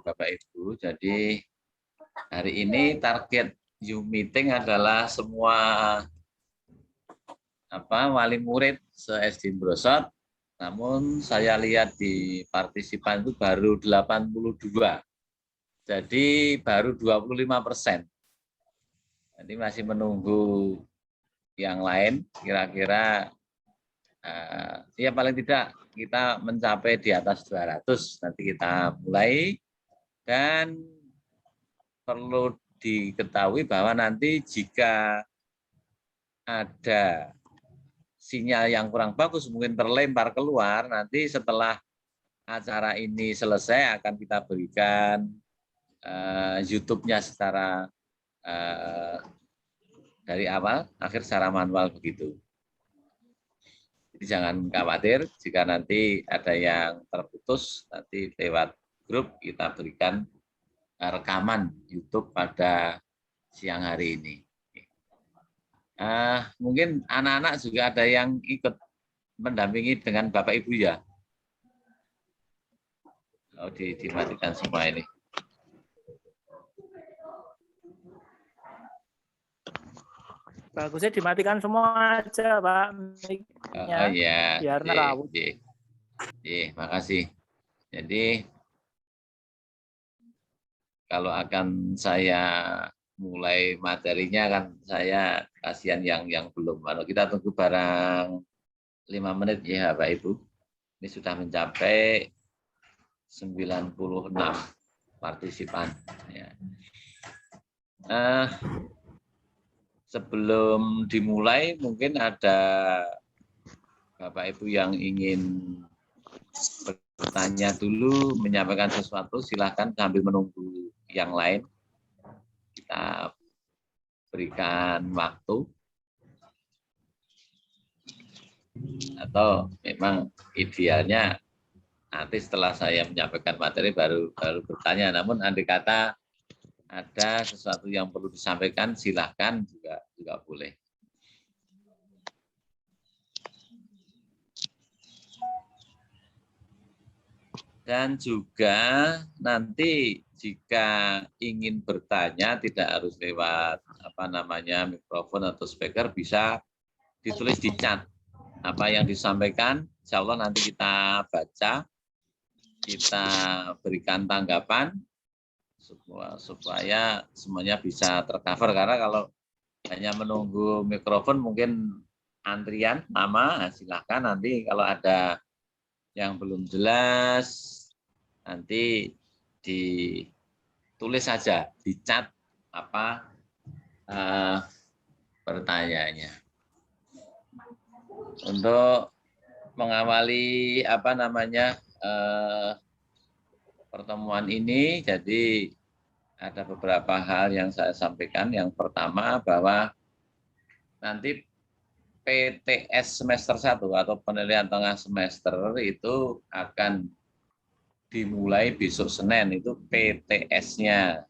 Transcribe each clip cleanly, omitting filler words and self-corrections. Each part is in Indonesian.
Bapak Ibu, jadi hari ini target Zoom meeting adalah semua wali murid se-SD Brosot. Namun saya lihat di partisipan itu baru 82. Jadi baru 25%. Jadi masih menunggu yang lain, kira-kira ya paling tidak kita mencapai di atas 200. Nanti kita mulai, dan perlu diketahui bahwa nanti jika ada sinyal yang kurang bagus, mungkin terlempar keluar, nanti setelah acara ini selesai akan kita berikan YouTube-nya secara dari awal akhir secara manual begitu. Jadi jangan khawatir jika nanti ada yang terputus, nanti lewat grup kita berikan rekaman YouTube pada siang hari ini. Mungkin anak-anak juga ada yang ikut mendampingi dengan Bapak Ibu ya. Oh, dimatikan semua ini. Bagusnya dimatikan semua aja, Pak. Oh iya. Biar nerawut. Makasih. Jadi kalau akan saya mulai materinya kan saya kasihan yang belum. Kalau kita tunggu barang 5 menit ya Bapak Ibu. Ini sudah mencapai 96 partisipan. Ya. Sebelum dimulai mungkin ada Bapak Ibu yang ingin bertanya dulu, menyampaikan sesuatu, silahkan sambil menunggu yang lain. Kita berikan waktu. Atau memang idealnya nanti setelah saya menyampaikan materi baru bertanya. Namun andai kata ada sesuatu yang perlu disampaikan, silahkan juga boleh. Dan juga nanti jika ingin bertanya tidak harus lewat mikrofon atau speaker, bisa ditulis di chat apa yang disampaikan. Insya Allah nanti kita baca, kita berikan tanggapan supaya semuanya bisa tercover. Karena kalau hanya menunggu mikrofon mungkin antrian lama. Silahkan nanti kalau ada yang belum jelas nanti ditulis saja di chat pertanyaannya. Untuk mengawali pertemuan ini, jadi ada beberapa hal yang saya sampaikan. Yang pertama bahwa nanti PTS semester 1 atau penilaian tengah semester itu akan dimulai besok Senin, itu PTS-nya.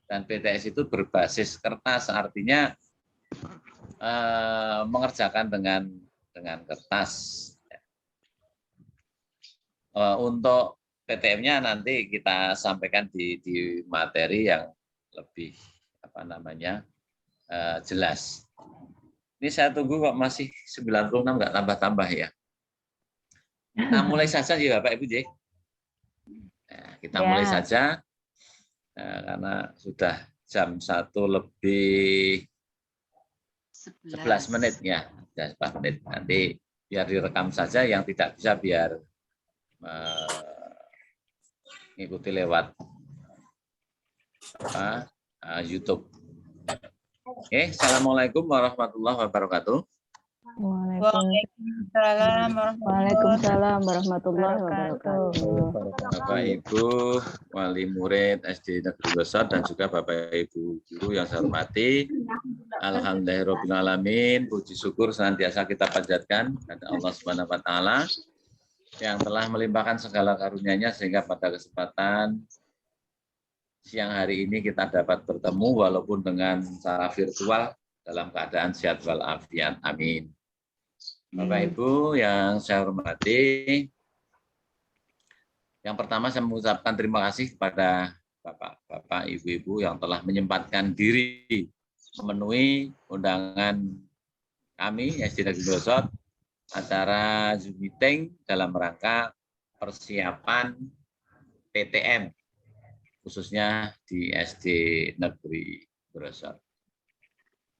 Dan PTS itu berbasis kertas, artinya mengerjakan dengan kertas. Untuk PTM-nya nanti kita sampaikan di materi yang lebih jelas. Ini saya tunggu kok masih 96 nggak tambah-tambah ya. Kita mulai saja ya Bapak Ibu. Nah, kita mulai saja karena sudah jam 1 lebih 11 menit ya. 11 menit. Nanti biar direkam saja, yang tidak bisa biar mengikuti lewat YouTube. Oke, assalamualaikum warahmatullahi wabarakatuh. Waalaikumsalam warahmatullahi wabarakatuh. Bapak Ibu wali murid SD Negeri Brosot dan juga Bapak Ibu guru yang saya hormati, alhamdulillahirabbil alamin, puji syukur senantiasa kita panjatkan kepada Allah Subhanahu wa taala yang telah melimpahkan segala karunia-Nya sehingga pada kesempatan siang hari ini kita dapat bertemu walaupun dengan cara virtual dalam keadaan sehat walafiat. Amin. Bapak Ibu yang saya hormati, yang pertama saya mengucapkan terima kasih kepada Bapak, Ibu-Ibu yang telah menyempatkan diri memenuhi undangan kami SD Negeri Brosot acara Zoom meeting dalam rangka persiapan PTM khususnya di SD Negeri Brosot.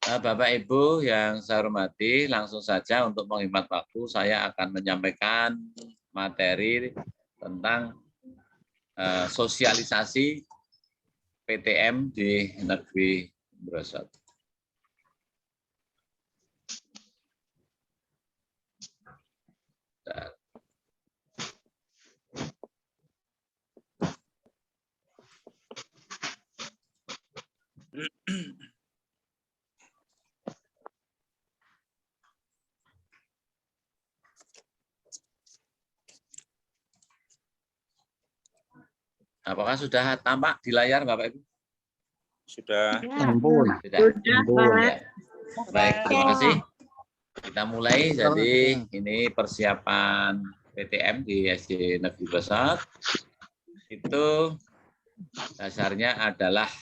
Bapak Ibu yang saya hormati, langsung saja untuk menghemat waktu saya akan menyampaikan materi tentang sosialisasi PTM di Negeri Brosot. Apakah sudah tampak di layar, Bapak Ibu? Sudah. Sudah. Ya. Baik, terima kasih. Kita mulai. Jadi ini persiapan PTM di SD Negeri Brosot. Itu dasarnya adalah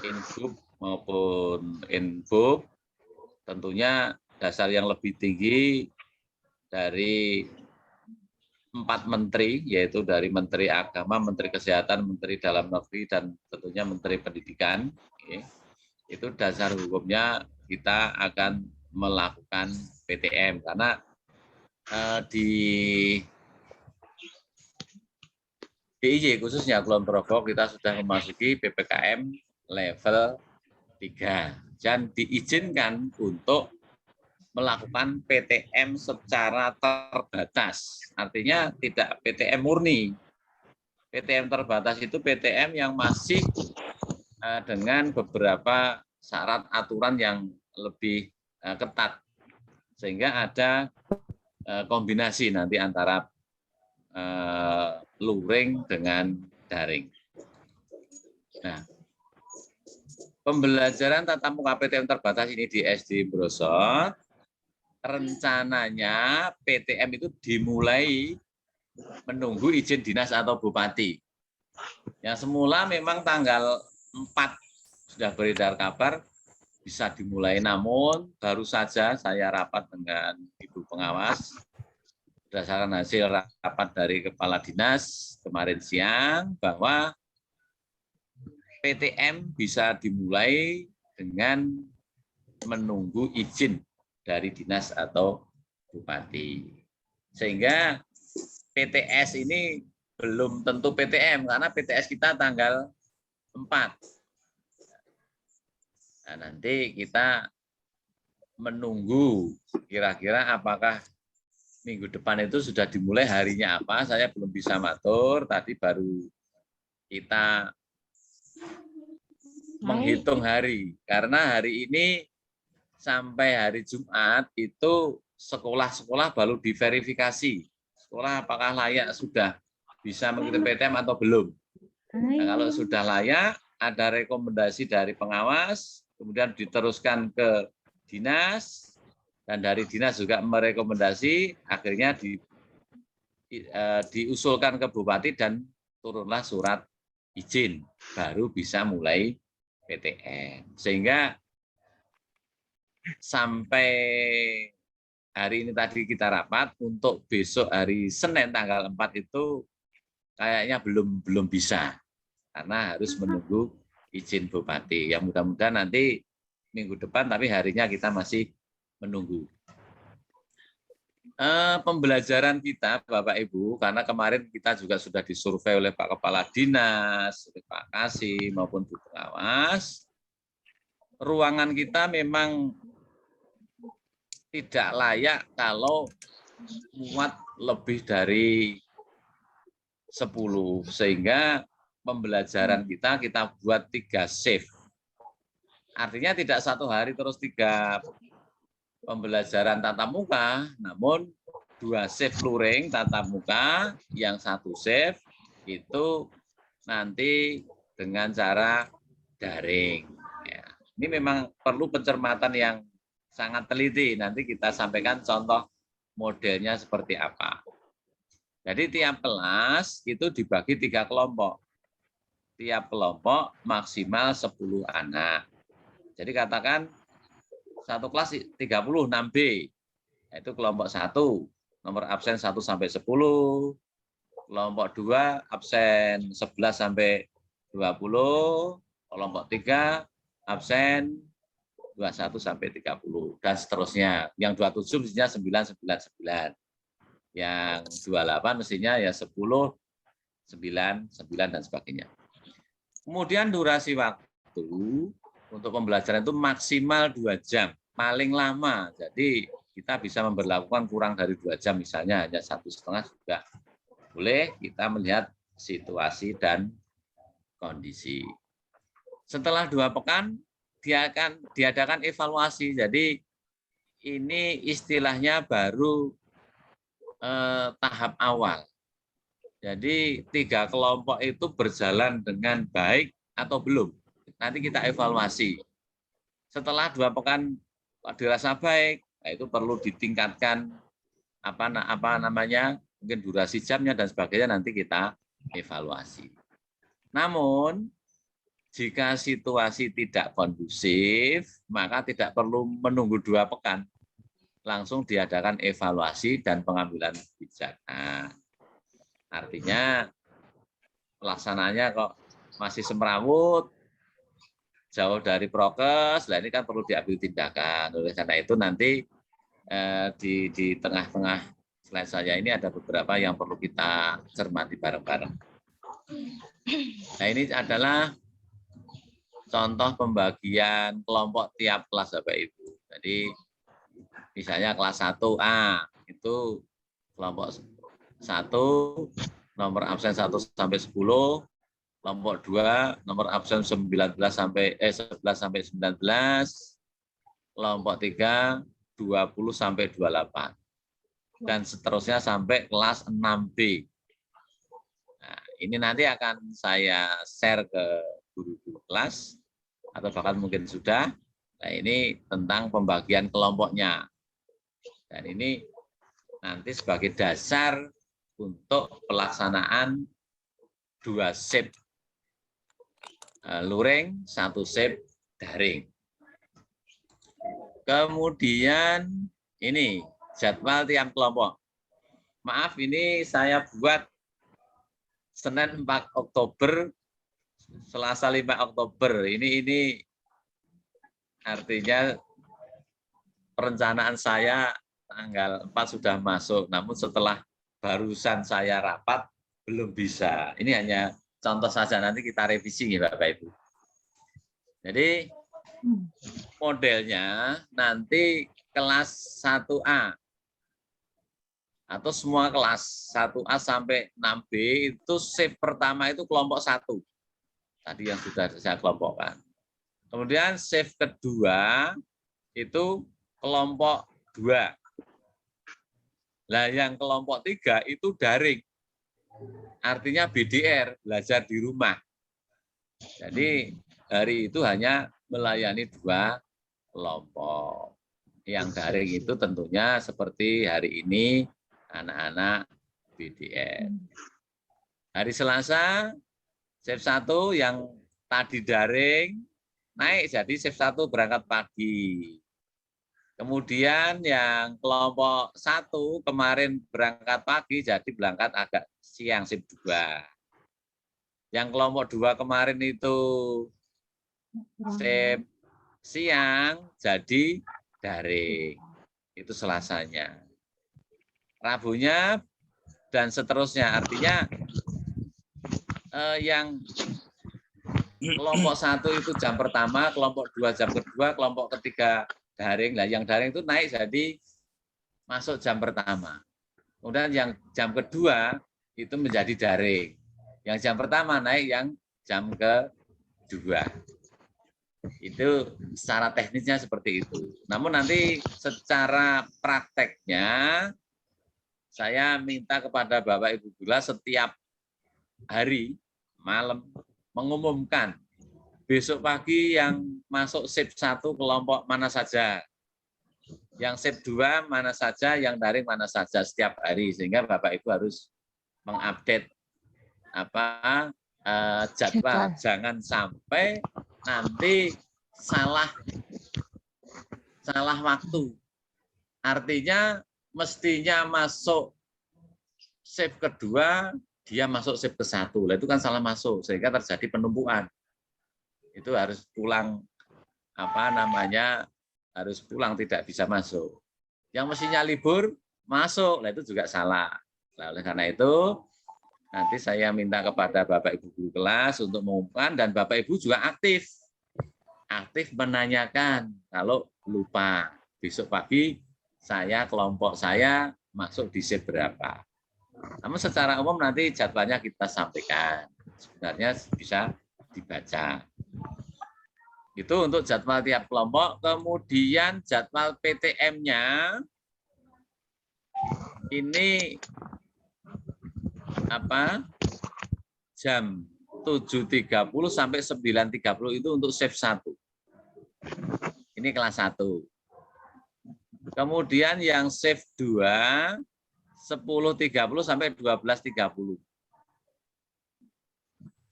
in-group maupun in-book. Tentunya dasar yang lebih tinggi dari 4 menteri, yaitu dari Menteri Agama, Menteri Kesehatan, Menteri Dalam Negeri, dan tentunya Menteri Pendidikan. Itu dasar hukumnya kita akan melakukan PTM, karena di DIY khususnya Kulon Progo kita sudah memasuki PPKM level 3 dan diizinkan untuk melakukan PTM secara terbatas. Artinya tidak PTM murni. PTM terbatas itu PTM yang masih dengan beberapa syarat aturan yang lebih ketat. Sehingga ada kombinasi nanti antara luring dengan daring. Nah, pembelajaran tatap muka PTM terbatas ini di SD Brosot, rencananya PTM itu dimulai menunggu izin dinas atau bupati. Yang semula memang tanggal 4 sudah beredar kabar bisa dimulai, namun baru saja saya rapat dengan Ibu Pengawas berdasarkan hasil rapat dari Kepala Dinas kemarin siang bahwa PTM bisa dimulai dengan menunggu izin dari dinas atau bupati. Sehingga PTS ini belum tentu PTM, karena PTS kita tanggal 4. Nah, nanti kita menunggu kira-kira apakah minggu depan itu sudah dimulai, harinya apa, saya belum bisa matur, tadi baru kita menghitung hari, karena hari ini sampai hari Jumat itu sekolah-sekolah baru diverifikasi. Sekolah apakah layak sudah bisa mengikuti PTM atau belum. Nah, kalau sudah layak, ada rekomendasi dari pengawas, kemudian diteruskan ke dinas, dan dari dinas juga merekomendasi, akhirnya diusulkan ke bupati dan turunlah surat izin, baru bisa mulai PTM. Sehingga sampai hari ini tadi kita rapat, untuk besok hari Senin tanggal 4 itu kayaknya belum bisa, karena harus menunggu izin bupati. Ya mudah-mudahan nanti minggu depan, tapi harinya kita masih menunggu. Pembelajaran kita Bapak Ibu, karena kemarin kita juga sudah disurvei oleh Pak Kepala Dinas, oleh Pak Kasih maupun Bu Pengawas, ruangan kita memang tidak layak kalau muat lebih dari 10, sehingga pembelajaran kita buat 3 shift. Artinya tidak satu hari terus 3 pembelajaran tatap muka, namun 2 shift luring tatap muka, yang 1 shift itu nanti dengan cara daring. Ya, ini memang perlu pencermatan yang sangat teliti. Nanti kita sampaikan contoh modelnya seperti apa. Jadi tiap kelas itu dibagi 3 kelompok. Tiap kelompok maksimal 10 anak. Jadi katakan satu kelas 36 B, yaitu kelompok 1, nomor absen 1 sampai 10, kelompok 2 absen 11 sampai 20, kelompok 3 absen 21 sampai 30 dan seterusnya. Yang 27 mestinya 999. Yang 28 mestinya ya 10, 9, 9 dan sebagainya. Kemudian durasi waktu untuk pembelajaran itu maksimal 2 jam, paling lama. Jadi kita bisa memberlakukan kurang dari 2 jam, misalnya hanya 1,5 juga boleh. Kita melihat situasi dan kondisi. Setelah 2 pekan, dia akan diadakan evaluasi. Jadi ini istilahnya baru tahap awal. Jadi 3 kelompok itu berjalan dengan baik atau belum. Nanti kita evaluasi. Setelah 2 pekan dirasa baik, nah itu perlu ditingkatkan apa namanya, mungkin durasi jamnya dan sebagainya, nanti kita evaluasi. Namun jika situasi tidak kondusif, maka tidak perlu menunggu 2 pekan. Langsung diadakan evaluasi dan pengambilan kebijakan. Artinya pelaksanaannya kok masih semrawut, jauh dari prokes, nah ini kan perlu diambil tindakan. Oleh karena itu nanti di tengah-tengah slide saya ini ada beberapa yang perlu kita cermati bareng-bareng. Nah ini adalah contoh pembagian kelompok tiap kelas Bapak Ibu. Jadi misalnya kelas 1A itu kelompok 1 nomor absen 1 sampai 10, kelompok 2 nomor absen 11 sampai 19, kelompok 3 20 sampai 28. Dan seterusnya sampai kelas 6B. Nah, ini nanti akan saya share ke guru-guru kelas atau bahkan mungkin sudah. Nah, ini tentang pembagian kelompoknya. Dan ini nanti sebagai dasar untuk pelaksanaan 2 shift luring, 1 shift daring. Kemudian ini jadwal tiap kelompok. Maaf, ini saya buat Senin 4 Oktober, Selasa 5 Oktober. Ini artinya perencanaan saya tanggal 4 sudah masuk, namun setelah barusan saya rapat belum bisa. Ini hanya contoh saja, nanti kita revisi ya Bapak Ibu. Jadi modelnya nanti kelas 1A atau semua kelas 1A sampai 6B itu shift pertama itu kelompok 1. Tadi yang sudah saya kelompokkan. Kemudian shift kedua itu kelompok 2. Nah, yang kelompok 3 itu daring. Artinya BDR, belajar di rumah. Jadi hari itu hanya melayani 2 kelompok. Yang daring itu tentunya seperti hari ini anak-anak BDR. Hari Selasa, shift 1 yang tadi daring, naik jadi shift 1 berangkat pagi. Kemudian yang kelompok 1 kemarin berangkat pagi, jadi berangkat agak siang, shift 2. Yang kelompok 2 kemarin itu shift siang, jadi daring. Itu Selasanya. Rabunya dan seterusnya. Artinya yang kelompok 1 itu jam pertama, kelompok 2 jam kedua, kelompok ketiga daring. Lah yang daring itu naik jadi masuk jam pertama. Kemudian yang jam kedua itu menjadi daring. Yang jam pertama naik yang jam kedua. Itu secara teknisnya seperti itu. Namun nanti secara prakteknya saya minta kepada Bapak Ibu guru setiap hari malam mengumumkan besok pagi yang masuk shift 1 kelompok mana saja. Yang shift 2 mana saja, yang daring mana saja setiap hari, sehingga Bapak Ibu harus mengupdate jadwal. Jangan sampai nanti salah waktu. Artinya mestinya masuk shift kedua, dia masuk shift ke-1. Itu kan salah masuk, sehingga terjadi penumpukan. Itu harus pulang, harus pulang, tidak bisa masuk. Yang mestinya libur, masuk. Itu juga salah. Nah, oleh karena itu, nanti saya minta kepada Bapak Ibu guru kelas untuk mengumumkan, dan Bapak Ibu juga aktif menanyakan kalau lupa. Besok pagi kelompok saya masuk di shift berapa. Namun secara umum nanti jadwalnya kita sampaikan. Sebenarnya bisa dibaca. Itu untuk jadwal tiap kelompok. Kemudian jadwal PTM-nya ini jam 7.30 sampai 9.30 itu untuk shift 1. Ini kelas 1. Kemudian yang shift 2 10.30 sampai 12.30.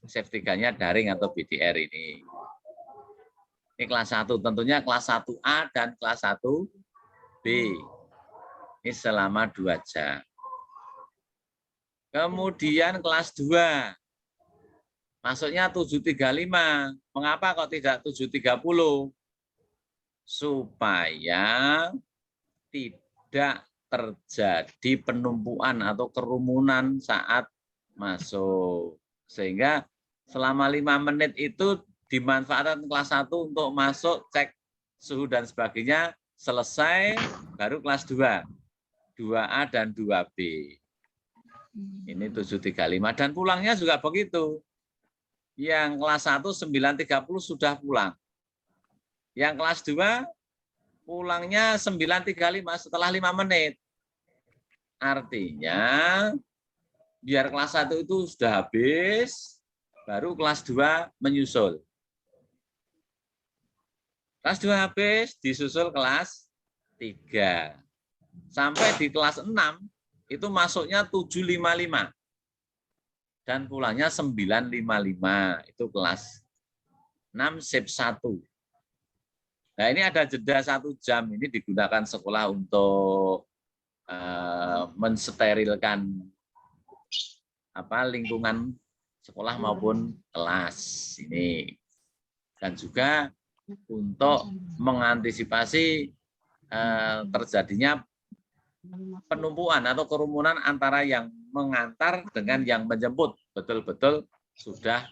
Shift 3-nya daring atau BDR ini. Ini kelas 1, tentunya kelas 1A dan kelas 1B. Ini selama 2 jam. Kemudian kelas 2. Masuknya 7.35. Mengapa kok tidak 7.30? Supaya tidak terjadi penumpukan atau kerumunan saat masuk. Sehingga selama 5 menit itu dimanfaatkan kelas 1 untuk masuk, cek suhu dan sebagainya, selesai, baru kelas 2. 2A dan 2B. Ini 7.35. Dan pulangnya juga begitu. Yang kelas 1 9.30 sudah pulang. Yang kelas 2 pulangnya 9.35 setelah 5 menit. Artinya biar kelas 1 itu sudah habis, baru kelas 2 menyusul. Kelas 2 habis, disusul kelas 3. Sampai di kelas 6, itu masuknya 7.55. Dan pulangnya 9.55. Itu kelas 6 shift 1. Nah, ini ada jeda 1 jam. Ini digunakan sekolah untuk mensterilkan lingkungan sekolah maupun kelas ini. Dan juga untuk mengantisipasi terjadinya penumpukan atau kerumunan antara yang mengantar dengan yang menjemput. Betul-betul sudah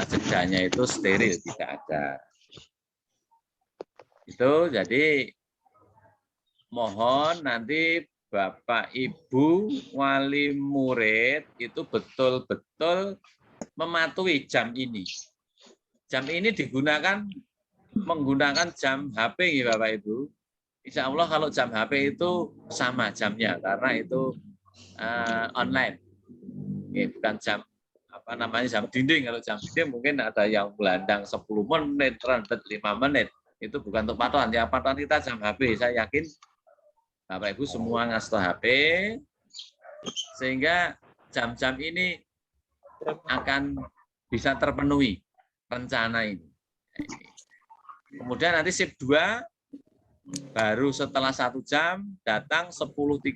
jedanya itu steril, tidak ada. Itu jadi mohon nanti Bapak Ibu wali murid itu betul-betul mematuhi jam ini. Jam ini menggunakan jam HP ya Bapak Ibu. Insya Allah kalau jam HP itu sama jamnya karena itu online. Ini bukan jam jam dinding. Kalau jam dinding mungkin ada yang gelandang 10 menit, 5 menit. Itu bukan untuk patokan. Yang patokan kita jam HP. Saya yakin Bapak Ibu semua ngasih HP sehingga jam-jam ini akan bisa terpenuhi rencana ini. Kemudian nanti shift 2 baru setelah 1 jam datang 10.30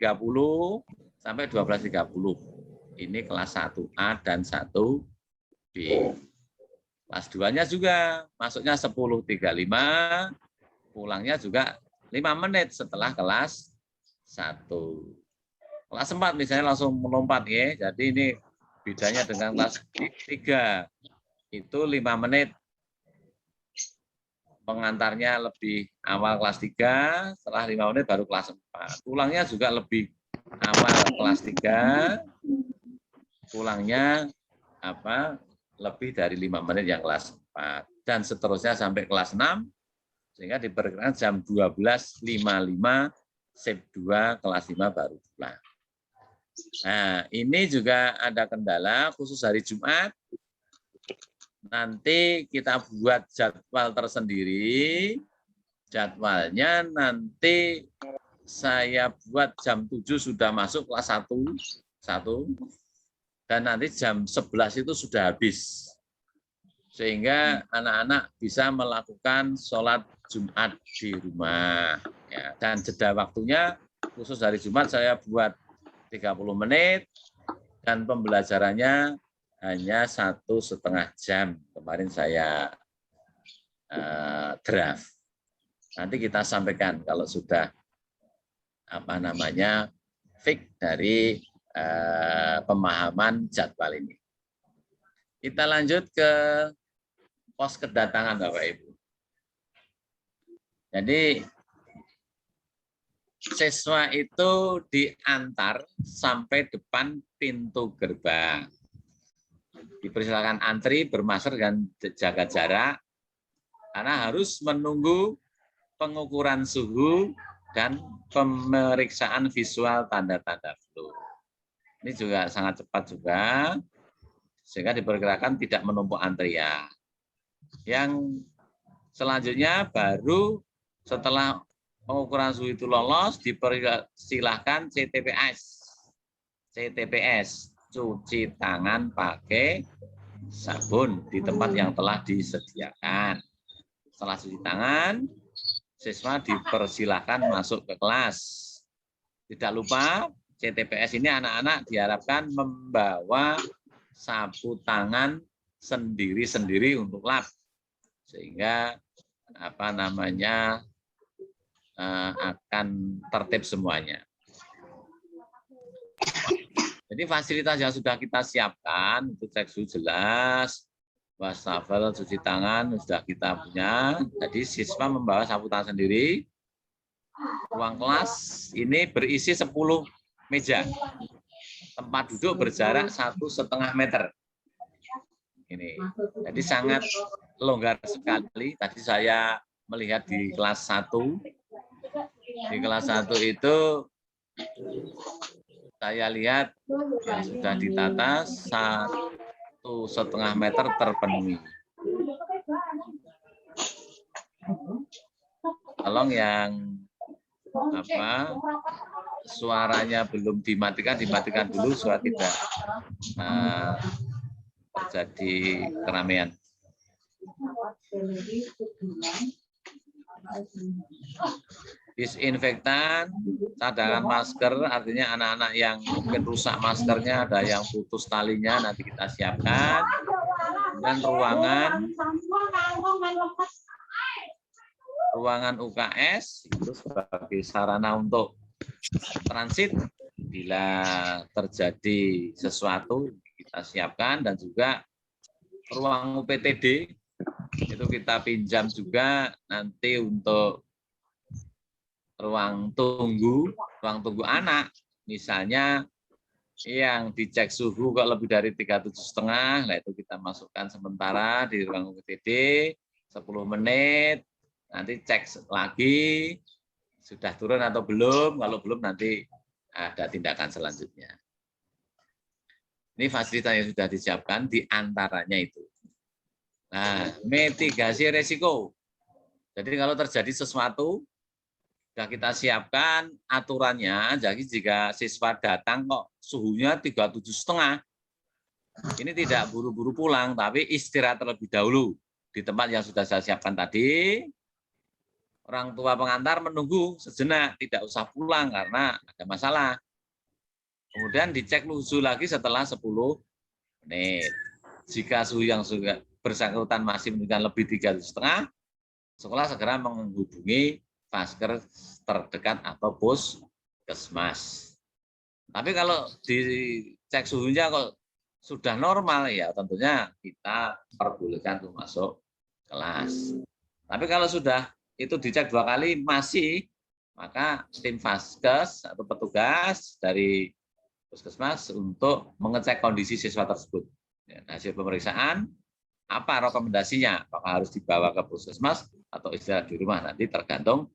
sampai 12.30. Ini kelas 1A dan 1B. Kelas 2-nya juga masuknya 10.35, pulangnya juga 5 menit setelah kelas 1. Kelas 4 misalnya langsung melompat ya. Jadi ini bedanya dengan kelas 3. Itu 5 menit. Pengantarnya lebih awal kelas 3, setelah 5 menit baru kelas 4. Pulangnya juga lebih awal kelas 3, pulangnya lebih dari 5 menit yang kelas 4. Dan seterusnya sampai kelas 6, sehingga diperkirakan jam 12.55, shift 2, kelas 5 baru pulang. Nah, ini juga ada kendala, khusus hari Jumat. Nanti kita buat jadwal tersendiri Jadwalnya nanti saya buat jam 7 sudah masuk kelas 1, dan nanti jam 11 itu sudah habis. Sehingga anak-anak bisa melakukan sholat Jumat di rumah. Ya, dan jeda waktunya khusus hari Jumat saya buat 30 menit, dan pembelajarannya hanya 1,5 jam. Kemarin saya draft. Nanti kita sampaikan kalau sudah fix dari pemahaman jadwal ini. Kita lanjut ke pos kedatangan Bapak Ibu. Jadi siswa itu diantar sampai depan pintu gerbang. Dipersilakan antri, bermasker dan jaga jarak, karena harus menunggu pengukuran suhu dan pemeriksaan visual tanda-tanda flu. Ini juga sangat cepat juga, sehingga diperkirakan tidak menumpuk antrian. Yang selanjutnya baru setelah pengukuran suhu itu lolos, dipersilahkan CTPS, cuci tangan pakai sabun di tempat yang telah disediakan. Setelah cuci tangan, siswa dipersilahkan masuk ke kelas. Tidak lupa, CTPS ini anak-anak diharapkan membawa sapu tangan sendiri-sendiri untuk lab, sehingga akan tertib semuanya. Jadi fasilitas yang sudah kita siapkan untuk cek suhu jelas, wastafel, cuci tangan sudah kita punya. Jadi siswa membawa sapu tangan sendiri. Ruang kelas ini berisi 10 meja. Tempat duduk berjarak 1,5 meter. Ini. Jadi sangat longgar sekali. Tadi saya melihat di kelas 1. Di kelas 1 itu saya lihat yang sudah ditata 1,5 meter terpenuhi. Tolong yang suaranya belum dimatikan dulu supaya tidak terjadi keramaian. Disinfektan, cadangan masker, artinya anak-anak yang mungkin rusak maskernya, ada yang putus talinya, nanti kita siapkan. Dan ruangan UKS itu sebagai sarana untuk transit bila terjadi sesuatu kita siapkan, dan juga ruang UPTD itu kita pinjam juga nanti untuk ruang tunggu anak, misalnya yang dicek suhu kalau lebih dari 37,5, nah itu kita masukkan sementara di ruang UPTD 10 menit, nanti cek lagi sudah turun atau belum, kalau belum nanti ada tindakan selanjutnya. Ini fasilitas yang sudah disiapkan, di antaranya itu. Nah, mitigasi resiko. Jadi kalau terjadi sesuatu, sudah kita siapkan aturannya, jadi jika siswa datang kok suhunya 37,5, ini tidak buru-buru pulang, tapi istirahat terlebih dahulu di tempat yang sudah saya siapkan tadi. Orang tua pengantar menunggu sejenak, tidak usah pulang karena ada masalah. Kemudian dicek suhu lagi setelah 10 menit. Jika suhu yang sudah bersangkutan masih menunjukkan lebih 37,5, sekolah segera menghubungi vaskes terdekat atau puskesmas. Tapi kalau dicek suhunya kok sudah normal, ya tentunya kita perbolehkan untuk masuk kelas. Tapi kalau sudah itu dicek 2 kali masih, maka tim vaskes atau petugas dari puskesmas untuk mengecek kondisi siswa tersebut. Hasil pemeriksaan, apa rekomendasinya? Apakah harus dibawa ke puskesmas atau istirahat di rumah? Nanti tergantung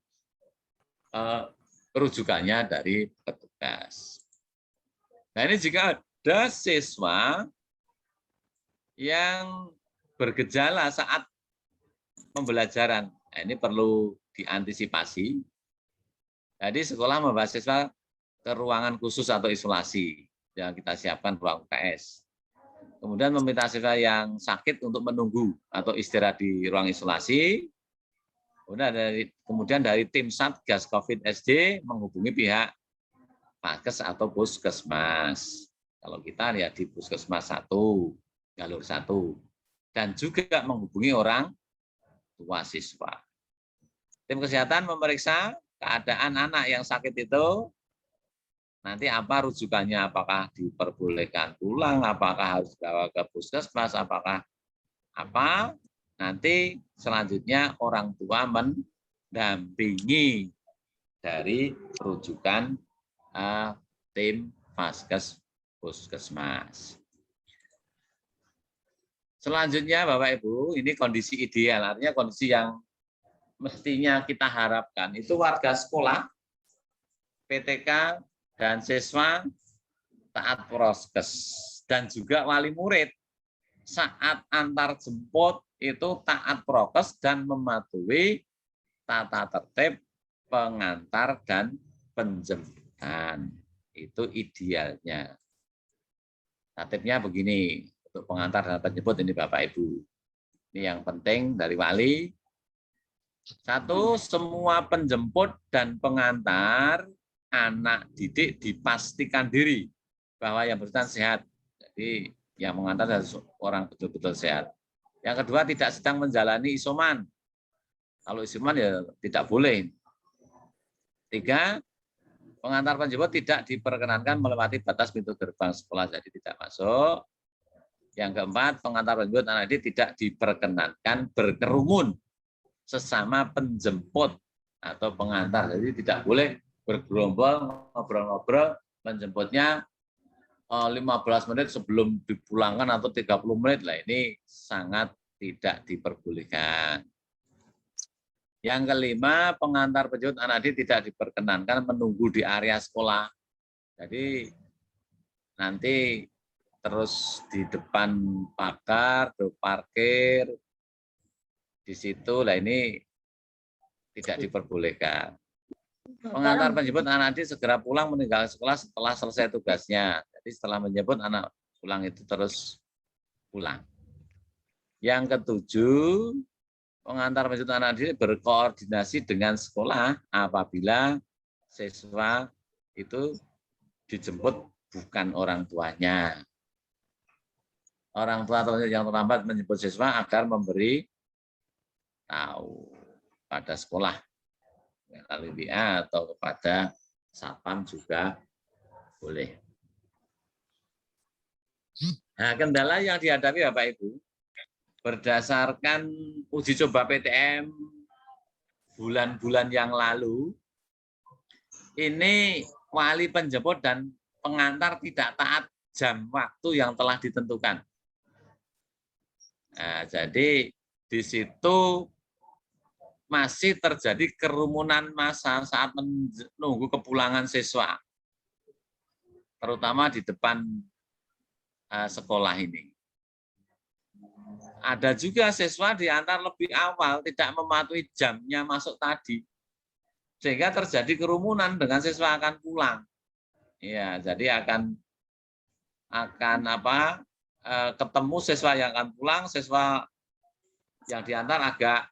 rujukannya dari petugas. Nah, ini jika ada siswa yang bergejala saat pembelajaran, nah, ini perlu diantisipasi. Jadi sekolah membawa siswa ke ruangan khusus atau isolasi yang kita siapkan ruang UKS. Kemudian meminta siswa yang sakit untuk menunggu atau istirahat di ruang isolasi. Kemudian dari tim Satgas COVID SD menghubungi pihak Paskes atau Puskesmas. Kalau kita lihat di Puskesmas 1, jalur 1. Dan juga menghubungi orang tua siswa. Tim kesehatan memeriksa keadaan anak yang sakit itu, nanti apa rujukannya, apakah diperbolehkan pulang, apakah harus dibawa ke puskesmas, apakah apa, nanti selanjutnya orang tua mendampingi dari rujukan tim Paskes Puskesmas. Selanjutnya Bapak Ibu, ini kondisi ideal, artinya kondisi yang mestinya kita harapkan itu warga sekolah, PTK, dan siswa taat prokes, dan juga wali murid saat antar jemput itu taat prokes dan mematuhi tata tertib pengantar dan penjemputan. Itu idealnya. Tertibnya begini, untuk pengantar dan penjemput ini Bapak Ibu. Ini yang penting dari wali. 1, semua penjemput dan pengantar anak didik dipastikan diri bahwa yang bersangkutan sehat. Jadi yang mengantar harus orang betul-betul sehat. Yang kedua, tidak sedang menjalani isoman. Kalau isoman ya tidak boleh. 3, pengantar penjemput tidak diperkenankan melewati batas pintu gerbang sekolah, jadi tidak masuk. Yang keempat, pengantar penjemput anak didik tidak diperkenankan berkerumun sesama penjemput atau pengantar. Jadi tidak boleh bergerombol, ngobrol-ngobrol, menjemputnya 15 menit sebelum dipulangkan atau 30 menit. Lah ini sangat tidak diperbolehkan. Yang kelima, pengantar penjemput anak didik tidak diperkenankan menunggu di area sekolah. Jadi nanti terus di depan pagar, parkir, di situ, lah ini tidak diperbolehkan. Pengantar penjemput anak didik segera pulang meninggalkan sekolah setelah selesai tugasnya. Jadi setelah menjemput anak pulang itu terus pulang. Yang ketujuh, pengantar penjemput anak didik berkoordinasi dengan sekolah apabila siswa itu dijemput bukan orang tuanya. Orang tua yang terlambat menjemput siswa agar memberi tahu pada sekolah melalui WA atau kepada satpam juga boleh. Nah, kendala yang dihadapi Bapak Ibu berdasarkan uji coba PTM bulan-bulan yang lalu, ini wali penjemput dan pengantar tidak taat jam waktu yang telah ditentukan. Nah, jadi di situ masih terjadi kerumunan massa saat menunggu kepulangan siswa, terutama di depan sekolah ini. Ada juga siswa diantar lebih awal, tidak mematuhi jamnya masuk tadi, sehingga terjadi kerumunan dengan siswa akan pulang. Ya, jadi akan ketemu siswa yang akan pulang, siswa yang diantar agak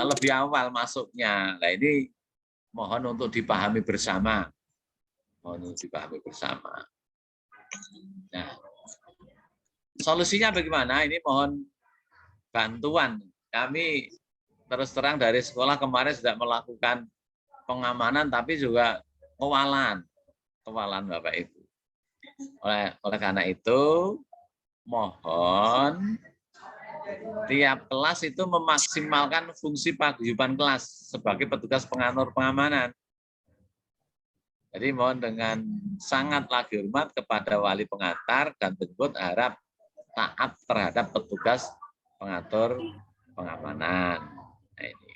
lebih awal masuknya. Nah, ini mohon untuk dipahami bersama. Mohon untuk dipahami bersama. Nah, solusinya bagaimana? Ini mohon bantuan. Kami terus terang dari sekolah kemarin sudah melakukan pengamanan, tapi juga kewalan Bapak Ibu. Oleh karena itu, mohon tiap kelas itu memaksimalkan fungsi paguyuban kelas sebagai petugas pengatur pengamanan. Jadi mohon dengan sangat lagi hormat kepada wali pengantar dan penjemput harap taat terhadap petugas pengatur pengamanan. Nah, ini.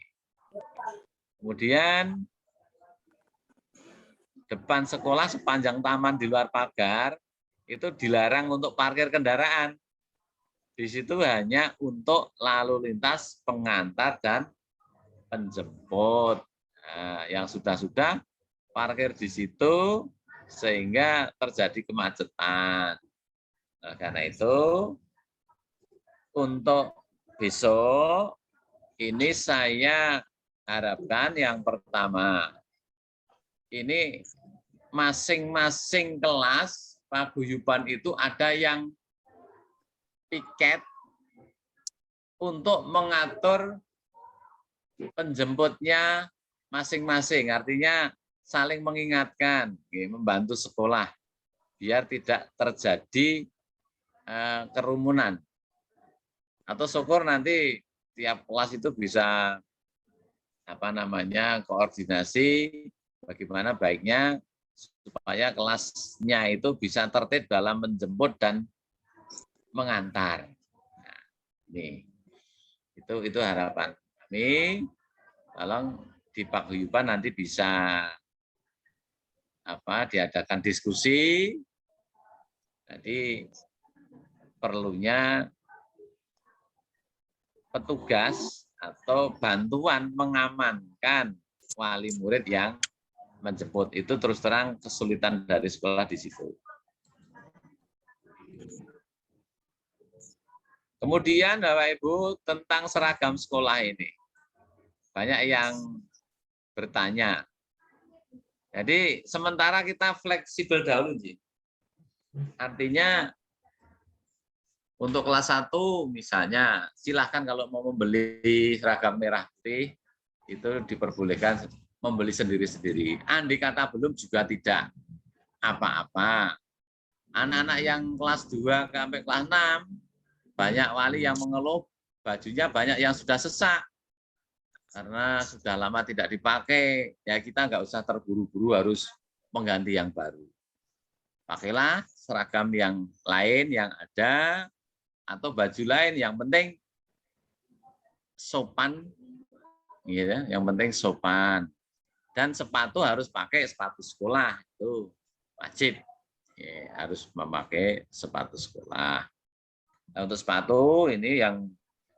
Kemudian depan sekolah sepanjang taman di luar pagar itu dilarang untuk parkir kendaraan. Di situ hanya untuk lalu lintas pengantar dan penjemput. Nah, yang sudah-sudah parkir di situ sehingga terjadi kemacetan. Nah, karena itu untuk besok ini saya harapkan yang pertama, ini masing-masing kelas paguyuban itu ada yang piket untuk mengatur penjemputnya masing-masing. Artinya saling mengingatkan, membantu sekolah biar tidak terjadi kerumunan. Atau syukur nanti tiap kelas itu bisa koordinasi bagaimana baiknya supaya kelasnya itu bisa tertib dalam menjemput dan mengantar. Nah, ini itu harapan kami. Tolong di paguyuban nanti bisa diadakan diskusi. Jadi perlunya petugas atau bantuan mengamankan wali murid yang menjemput. Itu terus terang kesulitan dari sekolah di situ. Kemudian Bapak Ibu tentang seragam sekolah ini. Banyak yang bertanya. Jadi sementara kita fleksibel dahulu, Ji. Artinya untuk kelas 1 misalnya, silahkan kalau mau membeli seragam merah putih, itu diperbolehkan membeli sendiri-sendiri. Andai kata belum juga tidak apa-apa. Anak-anak yang kelas 2 sampai kelas 6, banyak wali yang mengeluh bajunya banyak yang sudah sesak. Karena sudah lama tidak dipakai, ya kita nggak usah terburu-buru harus mengganti yang baru. Pakailah seragam yang lain yang ada, atau baju lain, yang penting sopan, gitu, yang penting sopan. Dan sepatu harus pakai sepatu sekolah, itu wajib, ya, harus memakai sepatu sekolah. Nah, untuk sepatu ini yang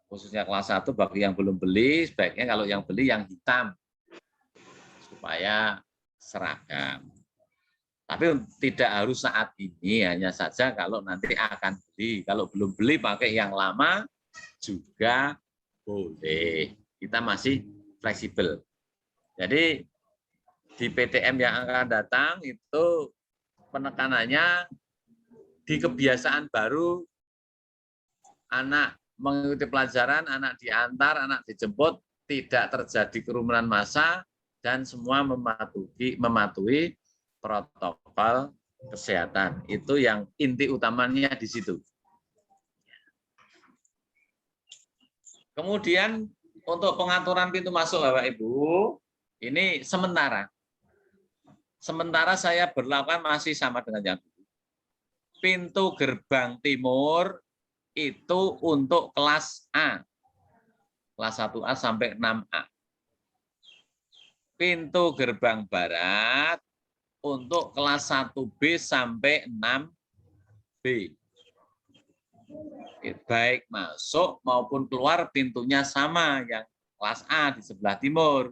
khususnya kelas 1 bagi yang belum beli, sebaiknya kalau yang beli yang hitam supaya seragam. Tapi tidak harus saat ini, hanya saja kalau nanti akan beli. Kalau belum beli pakai yang lama juga boleh. Kita masih fleksibel. Jadi di PTM yang akan datang itu penekanannya di kebiasaan baru, anak mengikuti pelajaran, anak diantar, anak dijemput, tidak terjadi kerumunan massa, dan semua mematuhi protokol kesehatan. Itu yang inti utamanya di situ. Kemudian untuk pengaturan pintu masuk Bapak Ibu, ini sementara. Sementara saya berlakukan masih sama dengan yang dulu. Pintu gerbang timur itu untuk kelas A. Kelas 1A sampai 6A. Pintu gerbang barat untuk kelas 1B sampai 6B. Baik masuk maupun keluar pintunya sama, yang kelas A di sebelah timur,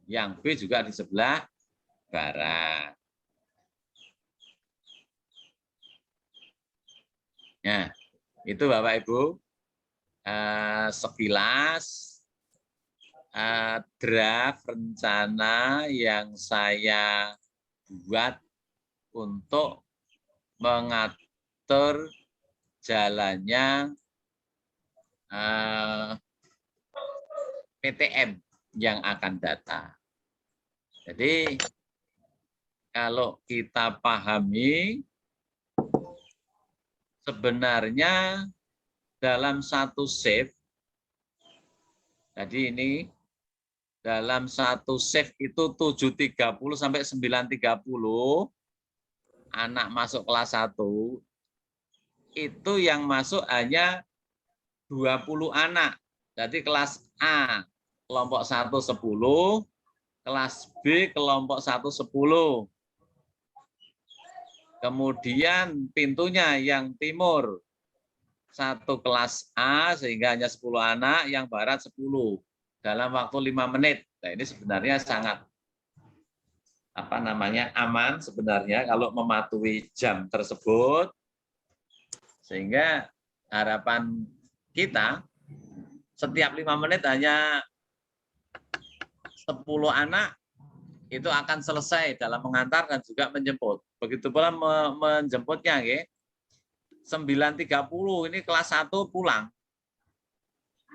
yang B juga di sebelah barat. Nah, itu Bapak Ibu sekilas draft rencana yang saya buat untuk mengatur jalannya PTM yang akan datang. Jadi kalau kita pahami, sebenarnya dalam satu shift, jadi ini dalam satu shift itu 7.30 sampai 9.30 anak masuk kelas 1, itu yang masuk hanya 20 anak. Jadi kelas A kelompok 1 10, kelas B kelompok 1 10. Kemudian pintunya yang timur 1 kelas A sehingga hanya 10 anak, yang barat 10. dalam waktu 5 menit. Nah, ini sebenarnya sangat aman sebenarnya kalau mematuhi jam tersebut, sehingga harapan kita setiap 5 menit hanya 10 anak itu akan selesai dalam mengantar dan juga menjemput. Begitu pula menjemputnya, ya. 9.30 ini kelas 1 pulang.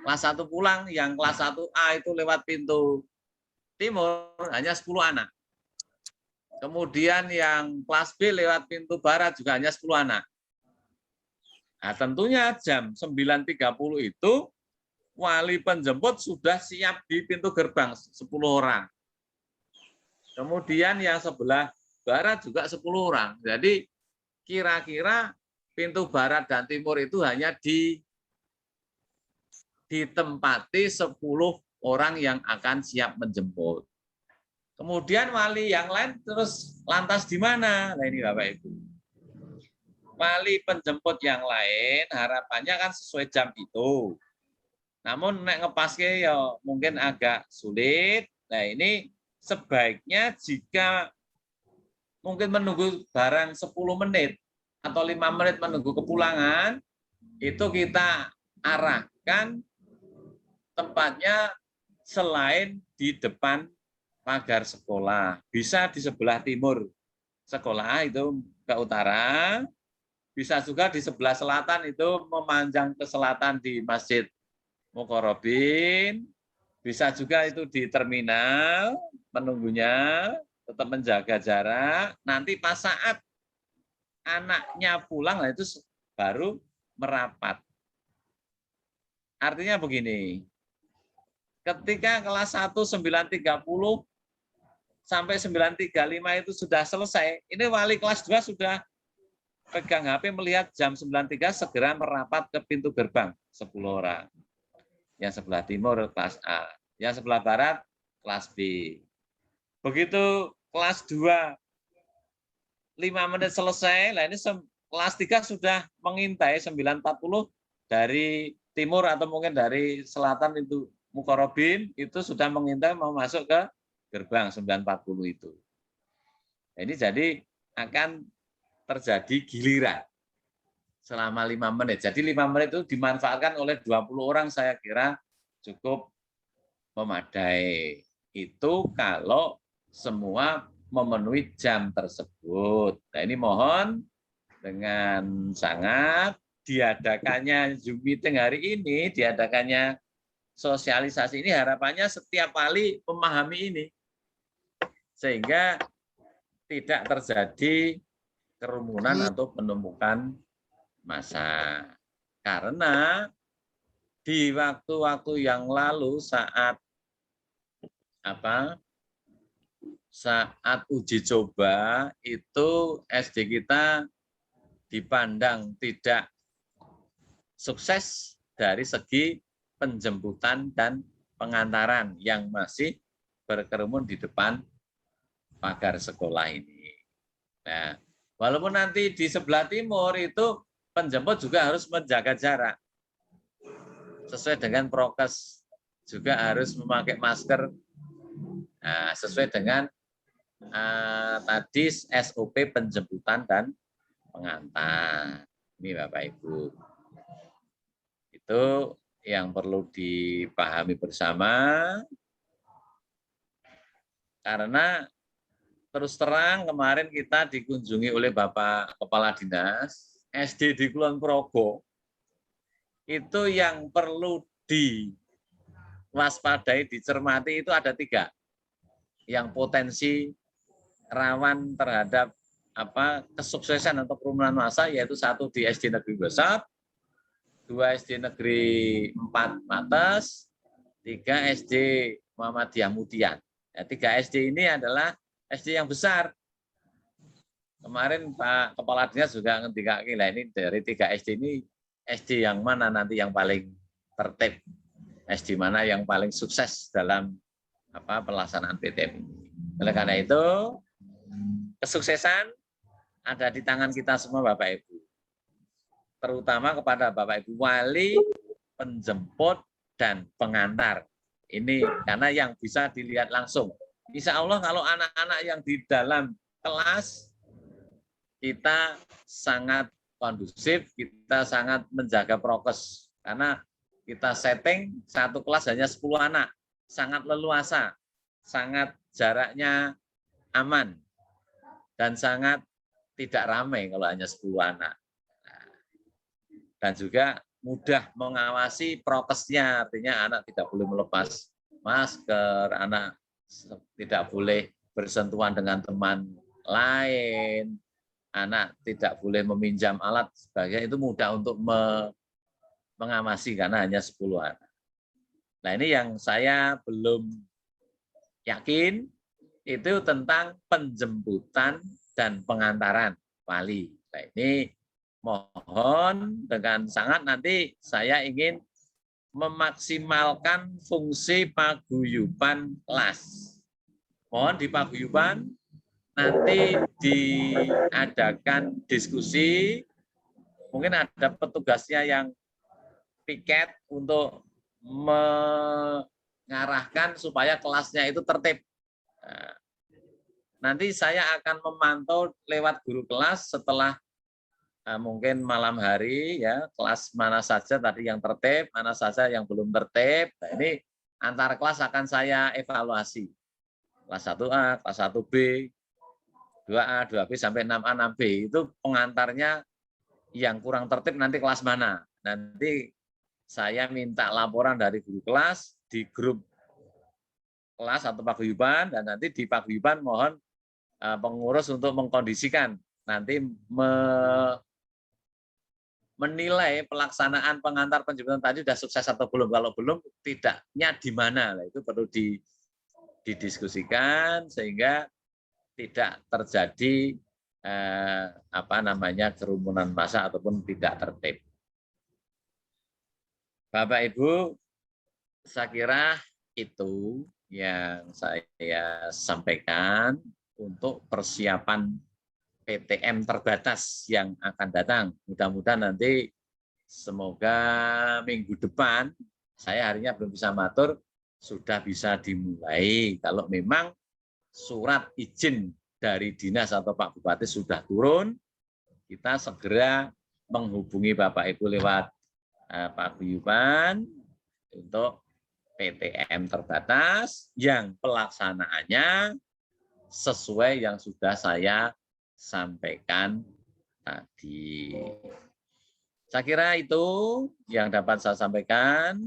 Kelas 1 pulang, yang kelas 1A itu lewat pintu timur hanya 10 anak. Kemudian yang kelas B lewat pintu barat juga hanya 10 anak. Nah, tentunya jam 9.30 itu wali penjemput sudah siap di pintu gerbang 10 orang. Kemudian yang sebelah barat juga 10 orang. Jadi kira-kira pintu barat dan timur itu hanya ditempati 10 orang yang akan siap menjemput. Kemudian wali yang lain terus lantas di mana? Nah ini Bapak Ibu. Wali penjemput yang lain harapannya kan sesuai jam itu. Namun nek ngepaske ya mungkin agak sulit. Nah ini sebaiknya jika mungkin menunggu barang 10 menit atau 5 menit menunggu kepulangan, itu kita arahkan tempatnya selain di depan pagar sekolah. Bisa di sebelah timur sekolah itu ke utara, bisa juga di sebelah selatan itu memanjang ke selatan di Masjid Mukorobin, bisa juga itu di terminal menunggunya, tetap menjaga jarak. Nanti pas saat anaknya pulang, nah itu baru merapat. Artinya begini, ketika kelas 1 9.30 sampai 9.35 itu sudah selesai, ini wali kelas 2 sudah pegang HP melihat jam 9.30 segera merapat ke pintu gerbang 10 orang. Yang sebelah timur kelas A, yang sebelah barat kelas B. Begitu kelas 2 5 menit selesai, nah ini kelas 3 sudah mengintai 9.40 dari timur atau mungkin dari selatan itu Mukorobin itu sudah mengintai mau masuk ke gerbang 9.40 itu. Ini jadi akan terjadi giliran selama 5 menit. Jadi 5 menit itu dimanfaatkan oleh 20 orang saya kira cukup memadai. Itu kalau semua memenuhi jam tersebut. Nah ini mohon dengan sangat diadakannya Zoom meeting hari ini, diadakannya sosialisasi ini harapannya setiap kali memahami ini. Sehingga tidak terjadi kerumunan atau penumpukan massa. Karena di waktu-waktu yang lalu saat uji coba itu SD kita dipandang tidak sukses dari segi penjemputan dan pengantaran yang masih berkerumun di depan pagar sekolah ini. Nah, walaupun nanti di sebelah timur itu penjemput juga harus menjaga jarak. Sesuai dengan prokes, juga harus memakai masker. Nah, sesuai dengan tadi SOP penjemputan dan pengantar. Ini Bapak Ibu. Itu yang perlu dipahami bersama. Karena terus terang kemarin kita dikunjungi oleh Bapak Kepala Dinas SD di Kulon Progo. Itu yang perlu diwaspadai, dicermati itu ada 3 yang potensi rawan terhadap kesuksesan atau kerumunan massa, yaitu 1 di SD Negeri Besar, 2 SD Negeri 4 Mates, 3 SD Muhammadiyah Mudian. Ya, 3 SD ini adalah SD yang besar. Kemarin Pak Kepala Dinas juga ngendikake lah ini dari 3 SD ini SD yang mana nanti yang paling tertib, SD mana yang paling sukses dalam pelaksanaan PTM ini. Oleh karena itu, kesuksesan ada di tangan kita semua Bapak Ibu. Terutama kepada Bapak Ibu wali, penjemput, dan pengantar. Ini karena yang bisa dilihat langsung. Insya Allah kalau anak-anak yang di dalam kelas kita sangat kondusif, kita sangat menjaga prokes karena kita setting satu kelas hanya 10 anak, sangat leluasa, sangat jaraknya aman dan sangat tidak ramai kalau hanya 10 anak. Dan juga mudah mengawasi prokesnya, artinya anak tidak boleh melepas masker, anak tidak boleh bersentuhan dengan teman lain, anak tidak boleh meminjam alat sebagainya, itu mudah untuk mengawasi karena hanya 10 anak. Nah ini yang saya belum yakin, itu tentang penjemputan dan pengantaran wali. Nah ini mohon dengan sangat nanti saya ingin memaksimalkan fungsi paguyuban kelas. Mohon di paguyuban nanti diadakan diskusi, mungkin ada petugasnya yang piket untuk mengarahkan supaya kelasnya itu tertib. Nah, nanti saya akan memantau lewat guru kelas setelah mungkin malam hari ya, kelas mana saja tadi yang tertib, mana saja yang belum tertib. Nah, ini antar kelas akan saya evaluasi. Kelas 1A, kelas 1B, 2A, 2B sampai 6A, 6B. Itu pengantarnya yang kurang tertib nanti kelas mana. Nanti saya minta laporan dari guru kelas di grup kelas atau paguyuban, dan nanti di paguyuban mohon pengurus untuk mengkondisikan nanti menilai pelaksanaan pengantar penjemputan tadi sudah sukses atau belum. Kalau belum, tidaknya di mana. Nah, itu perlu didiskusikan sehingga tidak terjadi kerumunan massa ataupun tidak tertib. Bapak Ibu, saya kira itu yang saya sampaikan untuk persiapan PTM terbatas yang akan datang. Mudah-mudahan nanti semoga minggu depan, saya harinya belum bisa matur, sudah bisa dimulai. Kalau memang surat izin dari dinas atau Pak Bupati sudah turun, kita segera menghubungi Bapak Ibu lewat paguyuban untuk PTM terbatas yang pelaksanaannya sesuai yang sudah saya sampaikan tadi. Saya kira itu yang dapat saya sampaikan.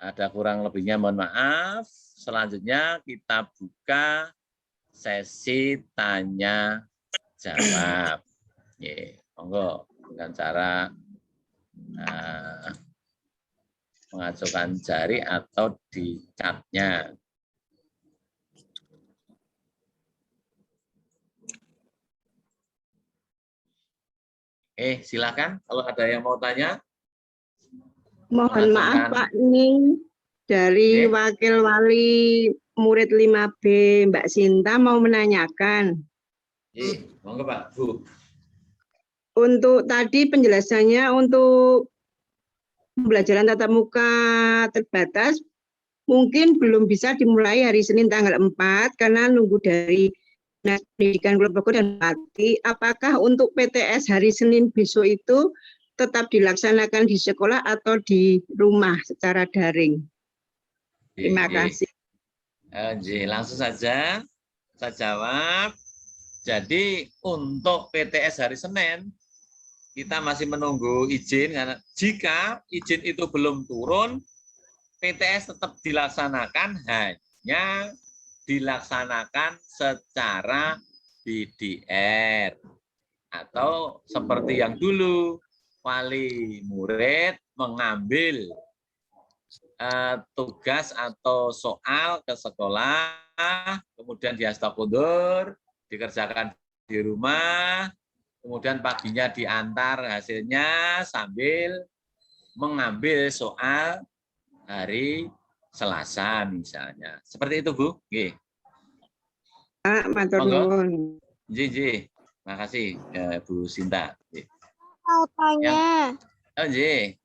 Ada kurang lebihnya mohon maaf. Selanjutnya kita buka sesi tanya jawab. Monggo dengan cara mengajukan jari atau di chat-nya. Silakan kalau ada yang mau tanya. Mohon maaf Pak, ini dari Wakil Wali Murid 5B Mbak Sinta mau menanyakan. Monggo Pak, Bu. Untuk tadi penjelasannya untuk pembelajaran tatap muka terbatas mungkin belum bisa dimulai hari Senin tanggal 4 karena nunggu dari Dinas Pendidikan Kulon Progo dan Pati. Apakah untuk PTS hari Senin besok itu tetap dilaksanakan di sekolah atau di rumah secara daring? Terima kasih. Langsung saja saya jawab. Jadi untuk PTS hari Senin kita masih menunggu izin, karena jika izin itu belum turun, PTS tetap dilaksanakan, hanya dilaksanakan secara BDR atau seperti yang dulu wali murid mengambil tugas atau soal ke sekolah, kemudian dia stop mundur, dikerjakan di rumah, kemudian paginya diantar hasilnya sambil mengambil soal hari Selasa misalnya. Seperti itu, Bu. Nggih. Pak, matur nuwun. Nggih. Makasih, Bu Sinta. Mau tanya. Nggih.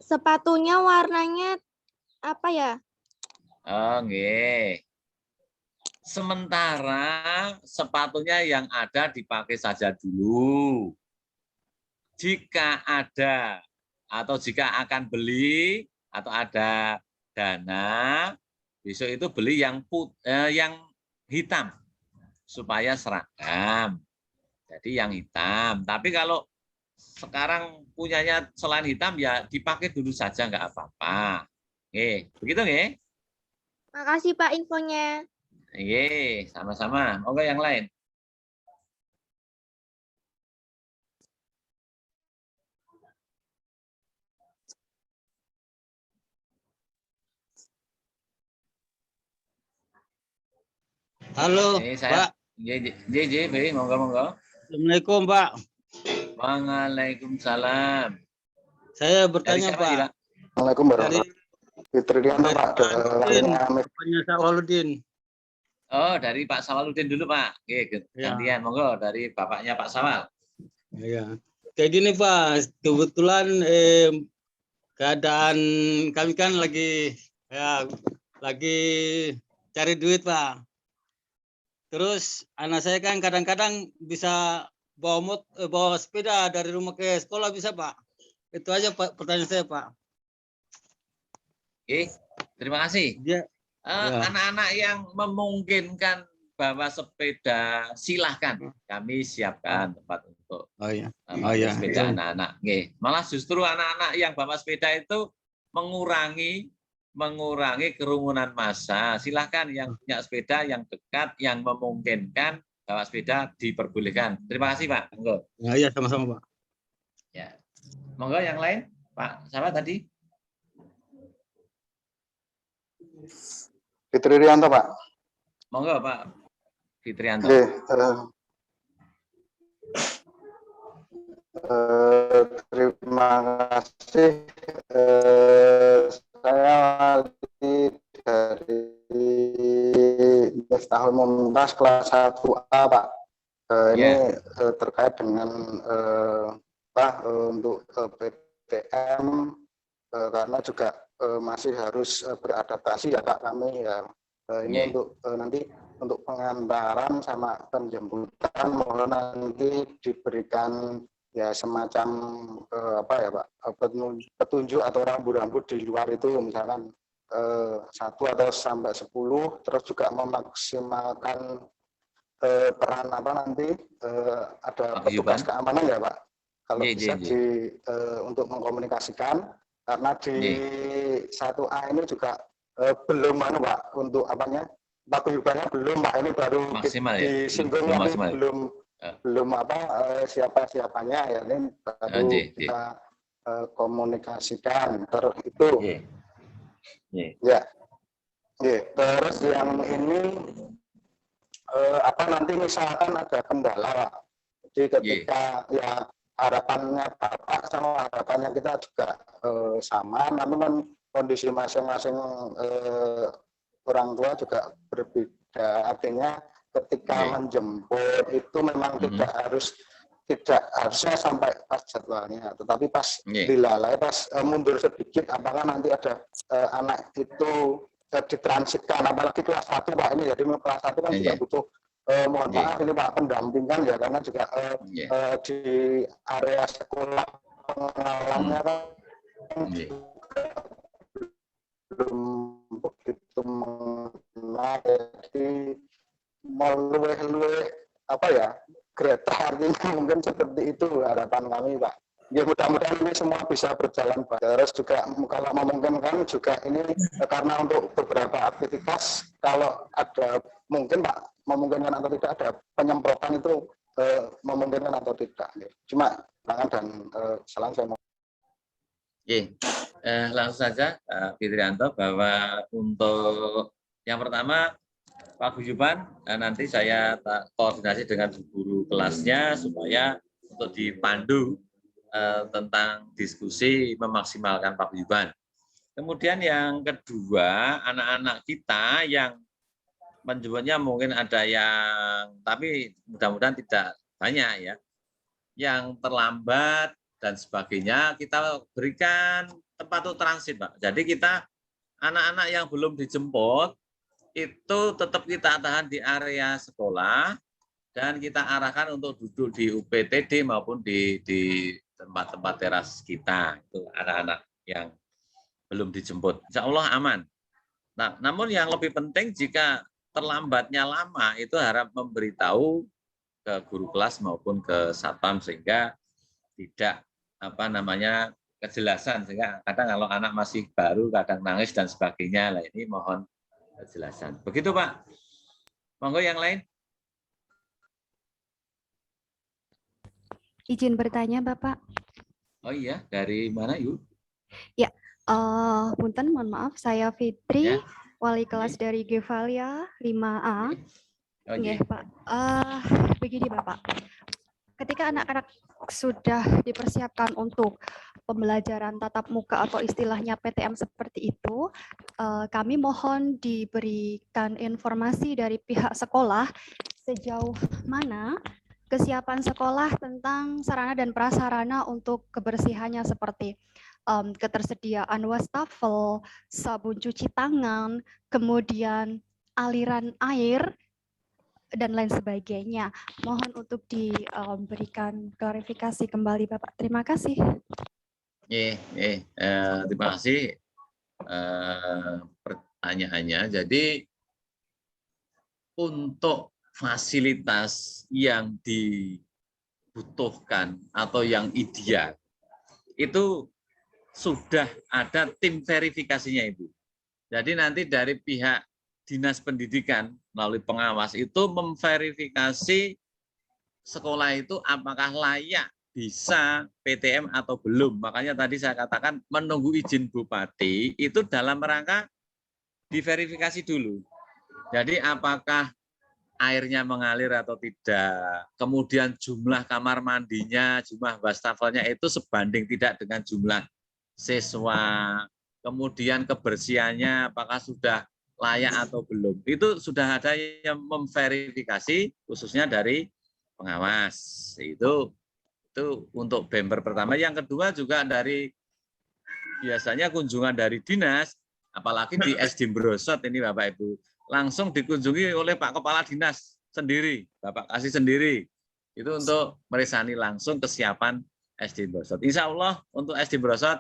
Sepatunya warnanya apa ya? Oh, nggih. Sementara sepatunya yang ada dipakai saja dulu. Jika ada atau jika akan beli atau ada dana, besok itu beli yang hitam supaya seragam. Jadi yang hitam. Tapi kalau sekarang punyanya selain hitam ya dipakai dulu saja nggak apa-apa. Oke, begitu nggih? Makasih Pak infonya. Iya, sama-sama. Monggo yang lain. Halo, Saya Pak. JJ, monggo. Assalamualaikum, Pak. Waalaikumsalam. Saya Dari bertanya, siapa, Pak. Pak? Assalamualaikum Dari warahmatullahi Fitrianto, Pak. Bapaknya Sawaludin. Oh, dari Pak Sawaludin dulu, Pak. Oke, gantian. Monggo dari bapaknya Pak Sawal. Ya. Kayak gini, Pak. Kebetulan keadaan kami kan lagi cari duit, Pak. Terus anak saya kan kadang-kadang bisa bawa sepeda dari rumah ke sekolah, bisa, Pak? Itu aja, Pak, pertanyaan saya, Pak. Oke, terima kasih. Anak-anak yang memungkinkan bawa sepeda, silahkan. Kami siapkan tempat untuk sepeda anak-anak. Malah justru anak-anak yang bawa sepeda itu mengurangi kerumunan massa. Silahkan yang punya sepeda yang dekat, yang memungkinkan bawa sepeda diperbolehkan. Terima kasih, Pak. Monggo. Iya, sama-sama, Pak. Ya. Monggo yang lain, Pak. Siapa tadi? Fitrianto, Pak. Monggo, Pak Fitrianto. Terima kasih. Saya dari tahun Mumtaz kelas 1A, Pak. Ini terkait dengan untuk PTM karena juga masih harus beradaptasi ya, Pak, kami ya. Ini untuk nanti untuk pengantaran sama penjemputan mohon nanti diberikan ya semacam Pak, petunjuk atau rambu-rambu di luar itu, misalkan 1 atau sampai 10, terus juga memaksimalkan peran nanti ada petugas keamanan ya, Pak, kalau bisa untuk mengkomunikasikan, karena di 1A ini juga belum Pak, untuk paguyubannya belum, Pak, ini baru maksimal, disinggung belum siapa-siapanya ya, ini baru kita komunikasikan terus itu. Terus yang ini nanti misalkan ada kendala, Pak. Jadi ketika ya harapannya Bapak sama harapannya kita juga sama, namun kan kondisi masing-masing orang tua juga berbeda. Artinya ketika menjemput itu memang tidak harusnya sampai pas jadwalnya, tetapi pas dilalai, pas mundur sedikit, apakah nanti ada anak itu ditransitkan, apalagi kelas 1, Pak, ini jadi kelas 1 kan juga butuh mohon maaf ini, Pak, pendampingan ya, karena juga di area sekolah pengalamnya kan belum begitu mengenal, jadi mau luwe-luwe Greta, artinya mungkin seperti itu harapan kami, Pak. Ya mudah-mudahan ini semua bisa berjalan baik. Terus juga kalau memungkinkan juga ini karena untuk beberapa aktivitas kalau ada mungkin, Pak, memungkinkan atau tidak ada penyemprotan itu memungkinkan atau tidak. Cuma tangan dan salam saya mau. Langsung saja Pak Fitrianto, bahwa untuk yang pertama paguyuban nanti saya koordinasi dengan guru kelasnya supaya untuk dipandu tentang diskusi memaksimalkan paguyuban. Kemudian yang kedua, anak-anak kita yang menjemputnya mungkin ada yang, tapi mudah-mudahan tidak banyak ya, yang terlambat dan sebagainya, kita berikan tempat untuk transit, Pak. Jadi kita anak-anak yang belum dijemput itu tetap kita tahan di area sekolah dan kita arahkan untuk duduk di UPTD maupun di tempat-tempat teras kita. Itu anak-anak yang belum dijemput. Insya Allah aman. Nah, namun yang lebih penting jika terlambatnya lama itu harap memberitahu ke guru kelas maupun ke satpam sehingga tidak kejelasan, sehingga kadang kalau anak masih baru kadang nangis dan sebagainya. Lah ini mohon kejelasan. Begitu Pak. Monggo yang lain. Izin bertanya Bapak. Oh iya, dari mana Yu? Ya, punten mohon maaf, saya Fitri, Ya. wali kelas dari Gevalia 5A. Oh, Nggih, iya. Pak. Begini Bapak. Ketika anak-anak sudah dipersiapkan untuk pembelajaran tatap muka atau istilahnya PTM seperti itu, kami mohon diberikan informasi dari pihak sekolah sejauh mana kesiapan sekolah tentang sarana dan prasarana untuk kebersihannya seperti ketersediaan wastafel, sabun cuci tangan, kemudian aliran air, dan lain sebagainya. Mohon untuk diberikan klarifikasi kembali Bapak. Terima kasih. Terima kasih pertanyaannya. Jadi untuk fasilitas yang dibutuhkan atau yang ideal itu sudah ada tim verifikasinya Ibu. Jadi nanti dari pihak Dinas Pendidikan melalui pengawas itu memverifikasi sekolah itu apakah layak bisa PTM atau belum. Makanya tadi saya katakan menunggu izin Bupati itu dalam rangka diverifikasi dulu. Jadi apakah airnya mengalir atau tidak, kemudian jumlah kamar mandinya, jumlah wastafelnya itu sebanding tidak dengan jumlah siswa, kemudian kebersihannya apakah sudah layak atau belum. Itu sudah ada yang memverifikasi khususnya dari pengawas. Itu untuk bemper pertama. Yang kedua juga dari biasanya kunjungan dari dinas, apalagi di SD Brosot ini Bapak Ibu, langsung dikunjungi oleh Pak Kepala Dinas sendiri, Bapak kasih sendiri. Itu untuk meresani langsung kesiapan SD Brosot. Insya Allah untuk SD Brosot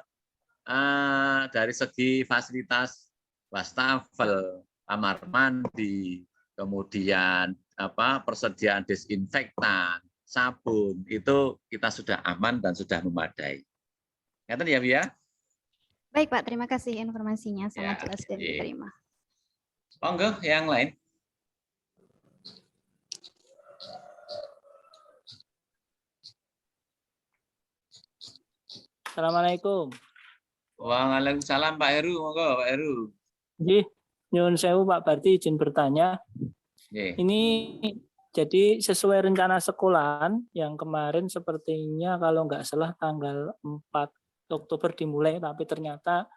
dari segi fasilitas wastafel, kamar mandi, kemudian persediaan desinfektan, sabun, itu kita sudah aman dan sudah memadai. Ngerti ya, Bu ya? Baik Pak, terima kasih informasinya. Sangat Ya, jelas dan iya. diterima. Monggo yang lain. Assalamualaikum. Waalaikumsalam Pak Heru, monggo Pak Heru. Nyuwun sewu Pak Barti, izin bertanya. Ini jadi sesuai rencana sekolahan yang kemarin sepertinya kalau nggak salah tanggal 4 Oktober dimulai, tapi ternyata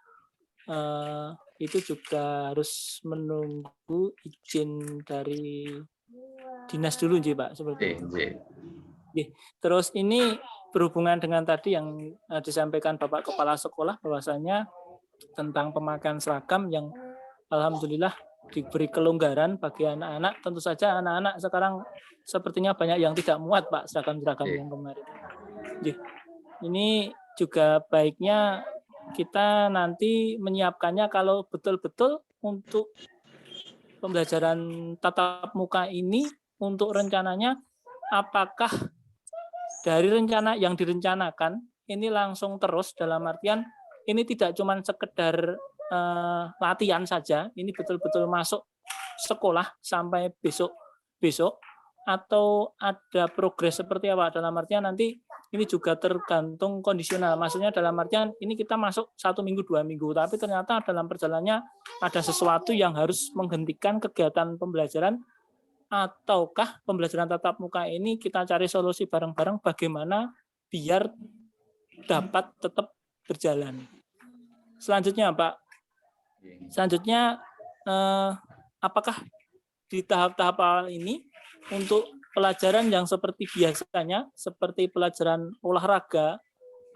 itu juga harus menunggu izin dari dinas dulu, Pak, seperti itu. Terus ini berhubungan dengan tadi yang disampaikan Bapak Kepala Sekolah bahwasanya tentang pemakaian seragam yang alhamdulillah diberi kelonggaran bagi anak-anak. Tentu saja anak-anak sekarang sepertinya banyak yang tidak muat Pak seragam-seragam yang kemarin. Ini juga baiknya kita nanti menyiapkannya kalau betul-betul untuk pembelajaran tatap muka ini untuk rencananya apakah dari rencana yang direncanakan ini langsung terus dalam artian ini tidak cuma sekedar latihan saja, ini betul-betul masuk sekolah sampai besok atau ada progres seperti apa dalam artian nanti ini juga tergantung kondisional, maksudnya dalam artian ini kita masuk 1 minggu 2 minggu tapi ternyata dalam perjalanannya ada sesuatu yang harus menghentikan kegiatan pembelajaran ataukah pembelajaran tatap muka ini kita cari solusi bareng-bareng bagaimana biar dapat tetap berjalan. Selanjutnya Pak, apakah di tahap-tahap awal ini untuk pelajaran yang seperti biasanya, seperti pelajaran olahraga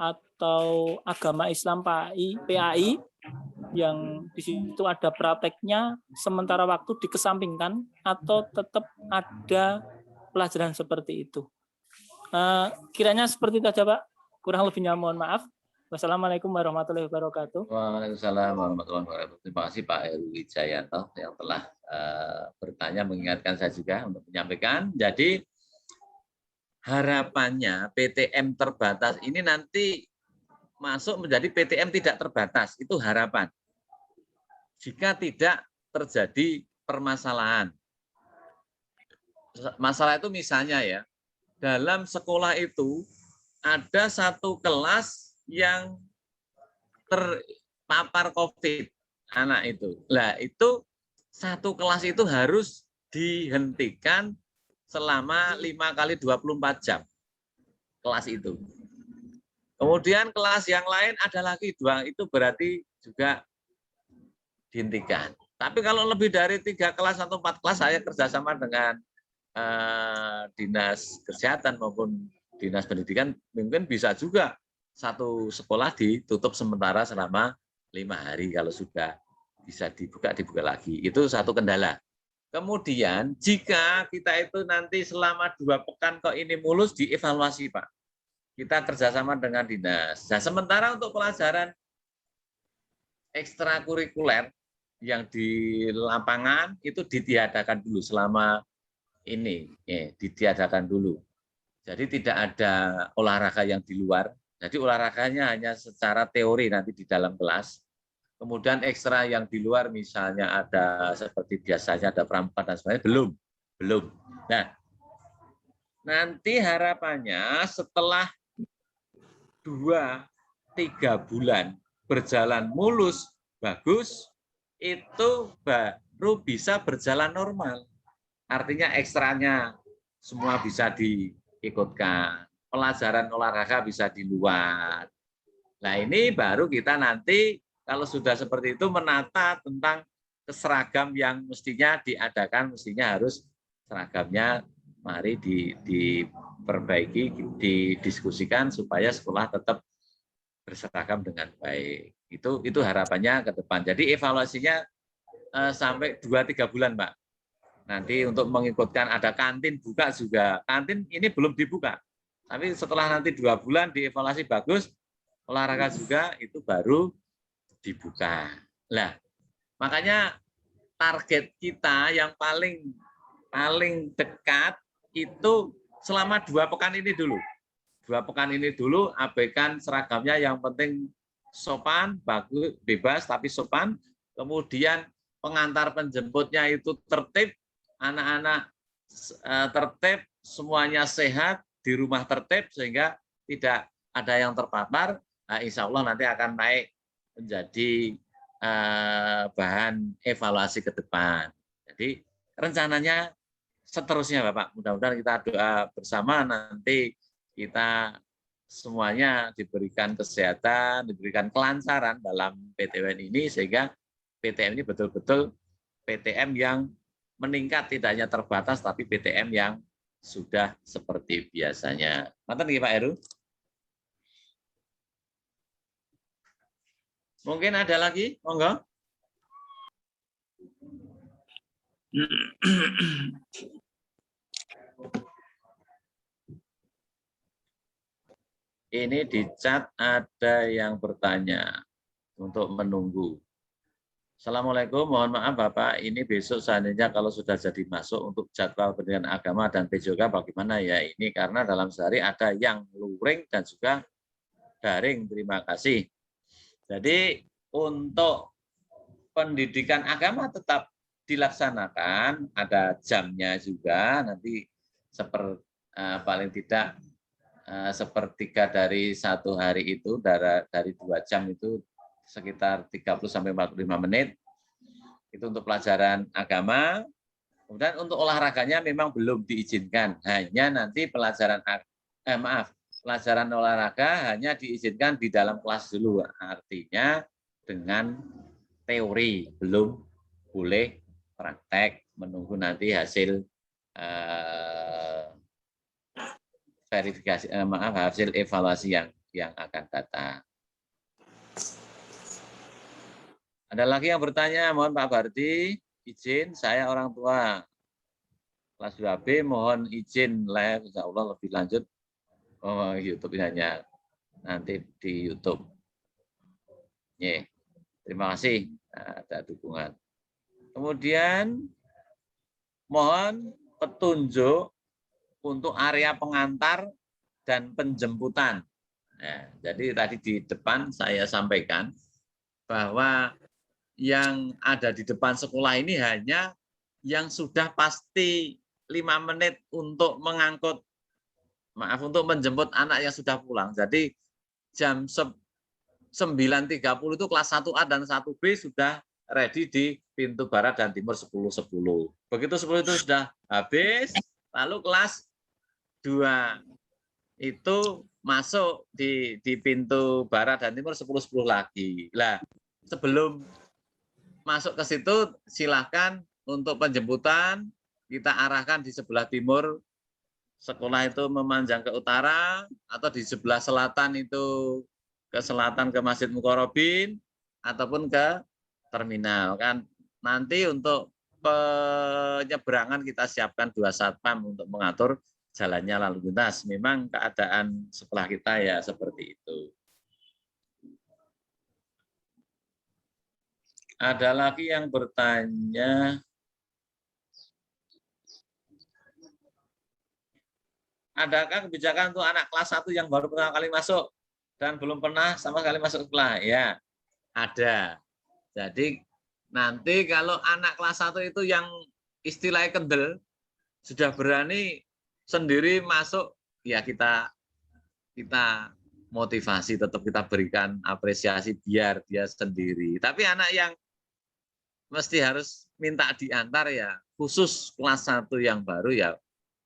atau agama Islam PAI, yang di situ ada prakteknya sementara waktu dikesampingkan atau tetap ada pelajaran seperti itu. Kiranya seperti itu aja Pak. Kurang lebihnya mohon maaf. Wassalamualaikum warahmatullahi wabarakatuh. Waalaikumsalam warahmatullahi wabarakatuh. Terima kasih Pak Heru Wijayanto yang telah bertanya, mengingatkan saya juga untuk menyampaikan. Jadi harapannya PTM terbatas ini nanti masuk menjadi PTM tidak terbatas. Itu harapan. Jika tidak terjadi permasalahan. Masalah itu misalnya ya, dalam sekolah itu ada satu kelas yang terpapar COVID anak itu. Lah itu satu kelas itu harus dihentikan selama 5x24 jam kelas itu. Kemudian kelas yang lain ada lagi 2, itu berarti juga dihentikan. Tapi kalau lebih dari 3 kelas atau 4 kelas, saya kerjasama dengan Dinas Kesehatan maupun Dinas Pendidikan, mungkin bisa juga satu sekolah ditutup sementara selama 5 hari. Kalau sudah bisa dibuka lagi. Itu satu kendala. Kemudian jika kita itu nanti selama 2 pekan kok ini mulus, dievaluasi Pak. Kita kerjasama dengan dinas. Nah, sementara untuk pelajaran ekstrakurikuler yang di lapangan itu ditiadakan dulu selama ini, ditiadakan dulu. Jadi tidak ada olahraga yang di luar. Jadi olahraganya hanya secara teori nanti di dalam kelas. Kemudian ekstra yang di luar misalnya ada seperti biasanya ada pramuka dan sebagainya, belum. Nah, nanti harapannya setelah 2-3 bulan berjalan mulus, bagus, itu baru bisa berjalan normal. Artinya ekstranya semua bisa diikutkan. Pelajaran olahraga bisa di luar. Nah ini baru kita nanti kalau sudah seperti itu menata tentang seragam yang mestinya diadakan, mestinya harus seragamnya mari diperbaiki, didiskusikan supaya sekolah tetap berseragam dengan baik. Itu harapannya ke depan. Jadi evaluasinya sampai 2-3 bulan, Pak. Nanti untuk mengikutkan ada kantin buka juga. Kantin ini belum dibuka. Tapi setelah nanti 2 bulan dievaluasi bagus, olahraga juga itu baru dibuka. Nah, makanya target kita yang paling dekat itu selama 2 pekan ini dulu. 2 pekan ini dulu abaikan seragamnya, yang penting sopan, bagus, bebas tapi sopan. Kemudian pengantar penjemputnya itu tertib, anak-anak tertib, semuanya sehat, di rumah tertib sehingga tidak ada yang terpapar. Nah, insya Allah nanti akan naik menjadi bahan evaluasi ke depan. Jadi rencananya seterusnya Bapak, mudah-mudahan kita doa bersama nanti kita semuanya diberikan kesehatan, diberikan kelancaran dalam PTN ini sehingga PTM ini betul-betul PTM yang meningkat, tidak hanya terbatas tapi PTM yang sudah seperti biasanya. Mantan Pak Heru? Mungkin ada lagi, monggo. Ini di chat ada yang bertanya untuk menunggu. Assalamualaikum, mohon maaf Bapak, ini besok seandainya kalau sudah jadi masuk untuk jadwal pendidikan agama dan PJOK bagaimana ya ini, karena dalam sehari ada yang luring dan juga daring, terima kasih. Jadi untuk pendidikan agama tetap dilaksanakan, ada jamnya juga, nanti paling tidak sepertiga dari 1 hari itu, dari 2 jam itu sekitar 30-45 menit itu untuk pelajaran agama. Kemudian untuk olahraganya memang belum diizinkan, hanya nanti pelajaran olahraga hanya diizinkan di dalam kelas dulu, artinya dengan teori, belum boleh praktek, menunggu nanti hasil verifikasi, hasil evaluasi yang akan datang. Ada lagi yang bertanya, mohon Pak Bardi, izin saya orang tua. Kelas 2B mohon izin live, insya Allah lebih lanjut. Oh, YouTube hanya nanti di YouTube. Terima kasih ada dukungan. Kemudian mohon petunjuk untuk area pengantar dan penjemputan. Nah, jadi tadi di depan saya sampaikan bahwa yang ada di depan sekolah ini hanya yang sudah pasti 5 menit untuk mengangkut, untuk menjemput anak yang sudah pulang. Jadi jam 9.30 itu kelas 1A dan 1B sudah ready di pintu barat dan timur 10.10. Begitu 10 itu sudah habis, lalu kelas 2 itu masuk di pintu barat dan timur 10.10 lagi. Lah, sebelum masuk ke situ silakan untuk penjemputan kita arahkan di sebelah timur sekolah itu memanjang ke utara atau di sebelah selatan itu ke selatan ke Masjid Mukarrabin ataupun ke terminal kan. Nanti untuk penyeberangan kita siapkan 2 satpam untuk mengatur jalannya lalu lintas. Memang keadaan sekolah kita ya seperti itu. Ada lagi yang bertanya. Adakah kebijakan untuk anak kelas 1 yang baru pertama kali masuk dan belum pernah sama sekali masuk sekolah? Ya, ada. Jadi nanti kalau anak kelas 1 itu yang istilahnya kendel, sudah berani sendiri masuk, ya kita motivasi, tetap kita berikan apresiasi biar dia sendiri. Tapi anak yang mesti harus minta diantar ya, khusus kelas 1 yang baru ya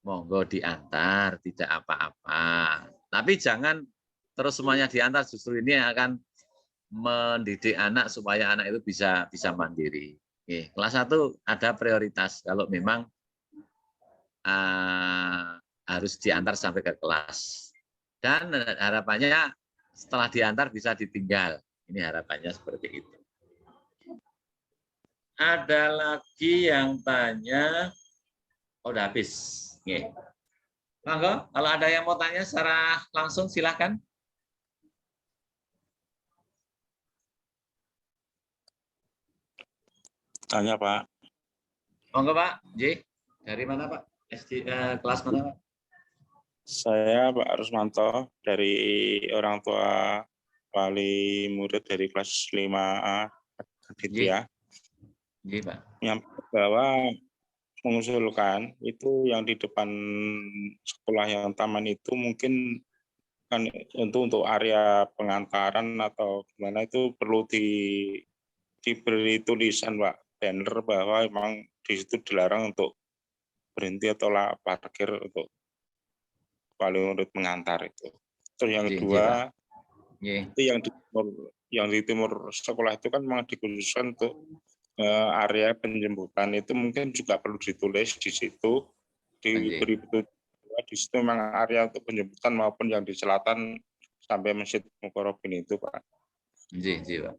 monggo diantar, tidak apa-apa. Tapi jangan terus semuanya diantar, justru ini akan mendidik anak supaya anak itu bisa mandiri. Oke, kelas 1 ada prioritas kalau memang harus diantar sampai ke kelas. Dan harapannya setelah diantar bisa ditinggal. Ini harapannya seperti itu. Ada lagi yang tanya, oh, udah habis. Oke. Monggo, kalau ada yang mau tanya secara langsung silahkan. Tanya Pak. Monggo Pak, J. Dari mana Pak? SD kelas mana Pak? Saya Pak Rusmanto dari orang tua wali murid dari kelas 5A Aditya. Iya Pak. Yang bahwa mengusulkan itu yang di depan sekolah yang taman itu mungkin kan untuk area pengantaran atau gimana itu perlu diberi tulisan Pak, banner bahwa memang di situ dilarang untuk berhenti atau parkir untuk wali murid mengantar itu. Terus yang kedua itu yang di timur sekolah itu kan memang dikhususkan untuk area penjemputan itu mungkin juga perlu ditulis di situ, diberi petunjuk di situ memang area untuk penjemputan maupun yang di selatan sampai Masjid Mukarrabin itu Pak. Iya Pak.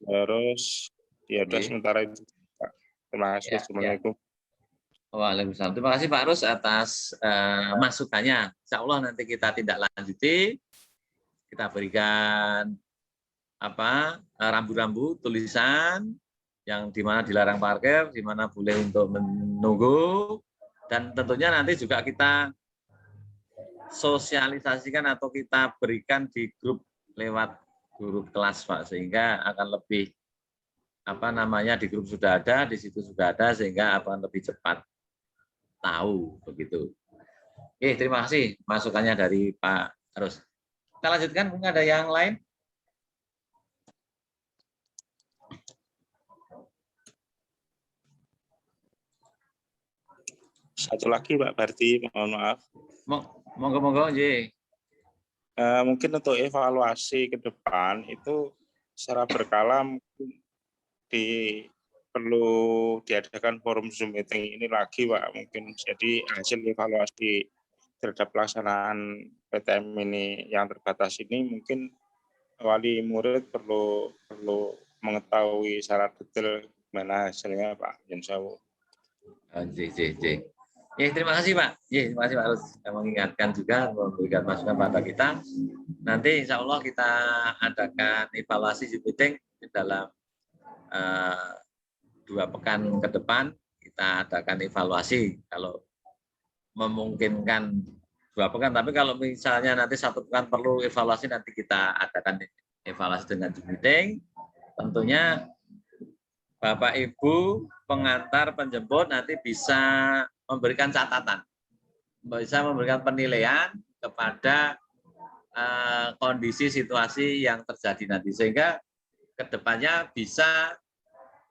Terus ya udah sementara itu Pak. Terima kasih. Assalamualaikum. Waalaikumsalam. Terima kasih Pak Rus atas masukannya. Insya Allah nanti kita tindak lanjuti, kita berikan rambu-rambu tulisan yang di mana dilarang parkir, di mana boleh untuk menunggu, dan tentunya nanti juga kita sosialisasikan atau kita berikan di grup lewat guru kelas Pak, sehingga akan lebih di grup sudah ada, di situ sudah ada, sehingga akan lebih cepat tahu begitu. Oke, terima kasih masukannya dari Pak Rus. Kita lanjutkan, mungkin ada yang lain? Satu lagi Pak Bardi, mohon maaf. Monggo, J. Mungkin untuk evaluasi ke depan itu secara berkala mungkin perlu diadakan forum Zoom meeting ini lagi Pak. Mungkin jadi hasil evaluasi terhadap pelaksanaan PTM ini yang terbatas ini mungkin wali murid perlu mengetahui secara detail gimana hasilnya Pak Yunsawu. Ya, terima kasih Pak. Ya, terima kasih Pak harus mengingatkan juga, memberikan masukan pada kita. Nanti insya Allah kita adakan evaluasi meeting dalam 2 pekan ke depan. Kita adakan evaluasi kalau memungkinkan 2 pekan. Tapi kalau misalnya nanti 1 pekan perlu evaluasi, nanti kita adakan evaluasi dengan meeting. Tentunya Bapak Ibu pengantar penjemput nanti bisa memberikan catatan, bisa memberikan penilaian kepada kondisi situasi yang terjadi nanti, sehingga kedepannya bisa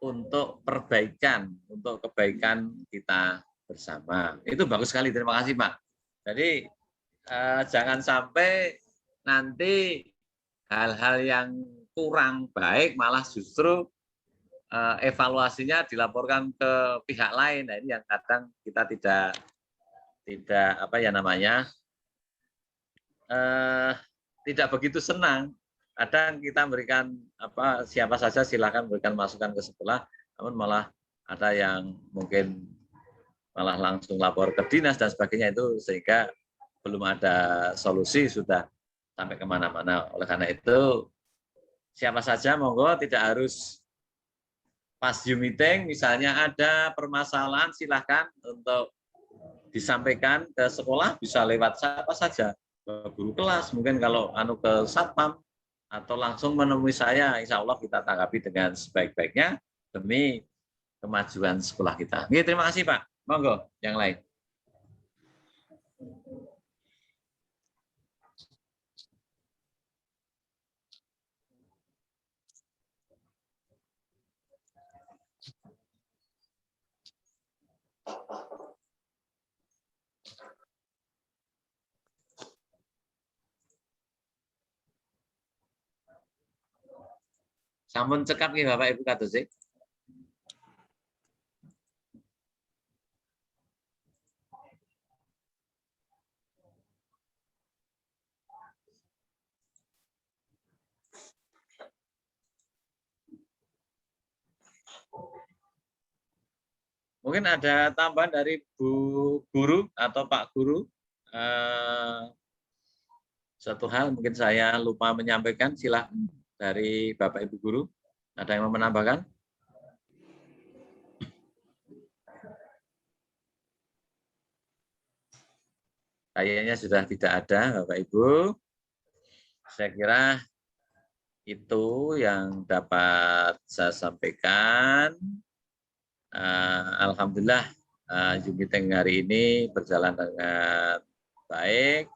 untuk perbaikan, untuk kebaikan kita bersama. Itu bagus sekali, terima kasih Pak. Jadi jangan sampai nanti hal-hal yang kurang baik malah justru evaluasinya dilaporkan ke pihak lain. Nah, ini yang kadang kita tidak apa ya namanya tidak begitu senang. Kadang kita berikan apa siapa saja silakan berikan masukan ke sekolah, namun malah ada yang mungkin malah langsung lapor ke dinas dan sebagainya, itu sehingga belum ada solusi sudah sampai kemana-mana. Oleh karena itu siapa saja monggo, tidak harus pas Zoom meeting, misalnya ada permasalahan silahkan untuk disampaikan ke sekolah, bisa lewat siapa saja, ke guru kelas, mungkin kalau ke satpam, atau langsung menemui saya, insya Allah kita tanggapi dengan sebaik-baiknya demi kemajuan sekolah kita. Oke, terima kasih Pak. Monggo, yang lain. Sampun cekap nih Bapak Ibu kados sih. Mungkin ada tambahan dari Bu Guru atau Pak Guru. Satu hal mungkin saya lupa menyampaikan, silakan dari Bapak Ibu Guru. Ada yang mau menambahkan? Kayaknya sudah tidak ada Bapak Ibu. Saya kira itu yang dapat saya sampaikan. Alhamdulillah Zoom meeting hari ini berjalan dengan baik,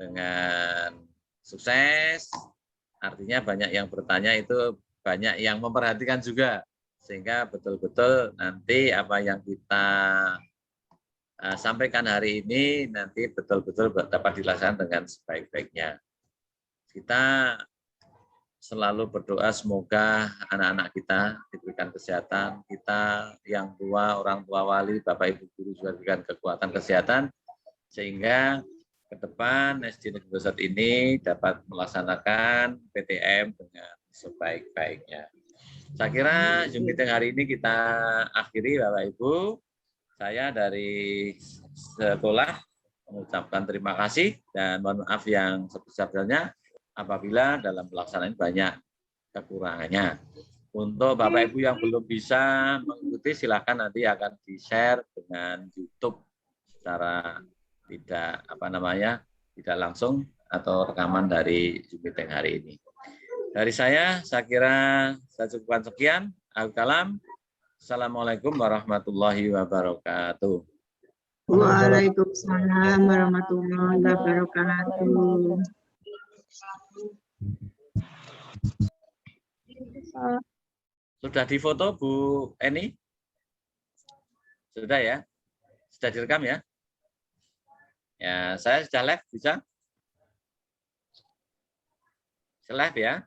dengan sukses. Artinya banyak yang bertanya, itu banyak yang memperhatikan juga, sehingga betul-betul nanti apa yang kita sampaikan hari ini nanti betul-betul dapat dilaksanakan dengan sebaik-baiknya. Kita selalu berdoa semoga anak-anak kita diberikan kesehatan, kita yang tua, orang tua wali, Bapak Ibu Guru juga diberikan kekuatan kesehatan, sehingga ke depan SD Negeri Pusat ini dapat melaksanakan PTM dengan sebaik-baiknya. Saya kira Zoom meeting hari ini kita akhiri Bapak Ibu. Saya dari sekolah mengucapkan terima kasih dan mohon maaf yang sebesar-besarnya apabila dalam pelaksanaan banyak kekurangannya. Untuk Bapak Ibu yang belum bisa mengikuti, silakan nanti akan di-share dengan YouTube secara tidak langsung atau rekaman dari Zoom meeting hari ini. Dari saya kira saya cukupkan sekian. Al-Kalam. Assalamualaikum warahmatullahi wabarakatuh. Waalaikumsalam warahmatullahi wabarakatuh. Sudah difoto Bu Eni? Sudah ya? Sudah direkam ya? Ya, saya sudah live, bisa? Live ya?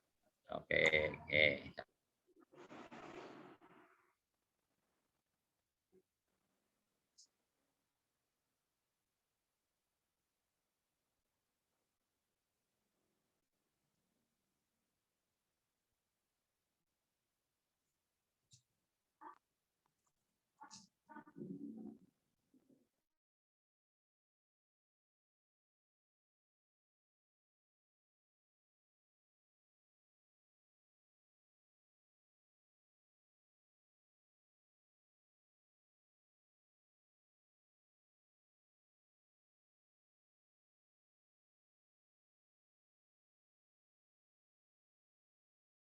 Oke.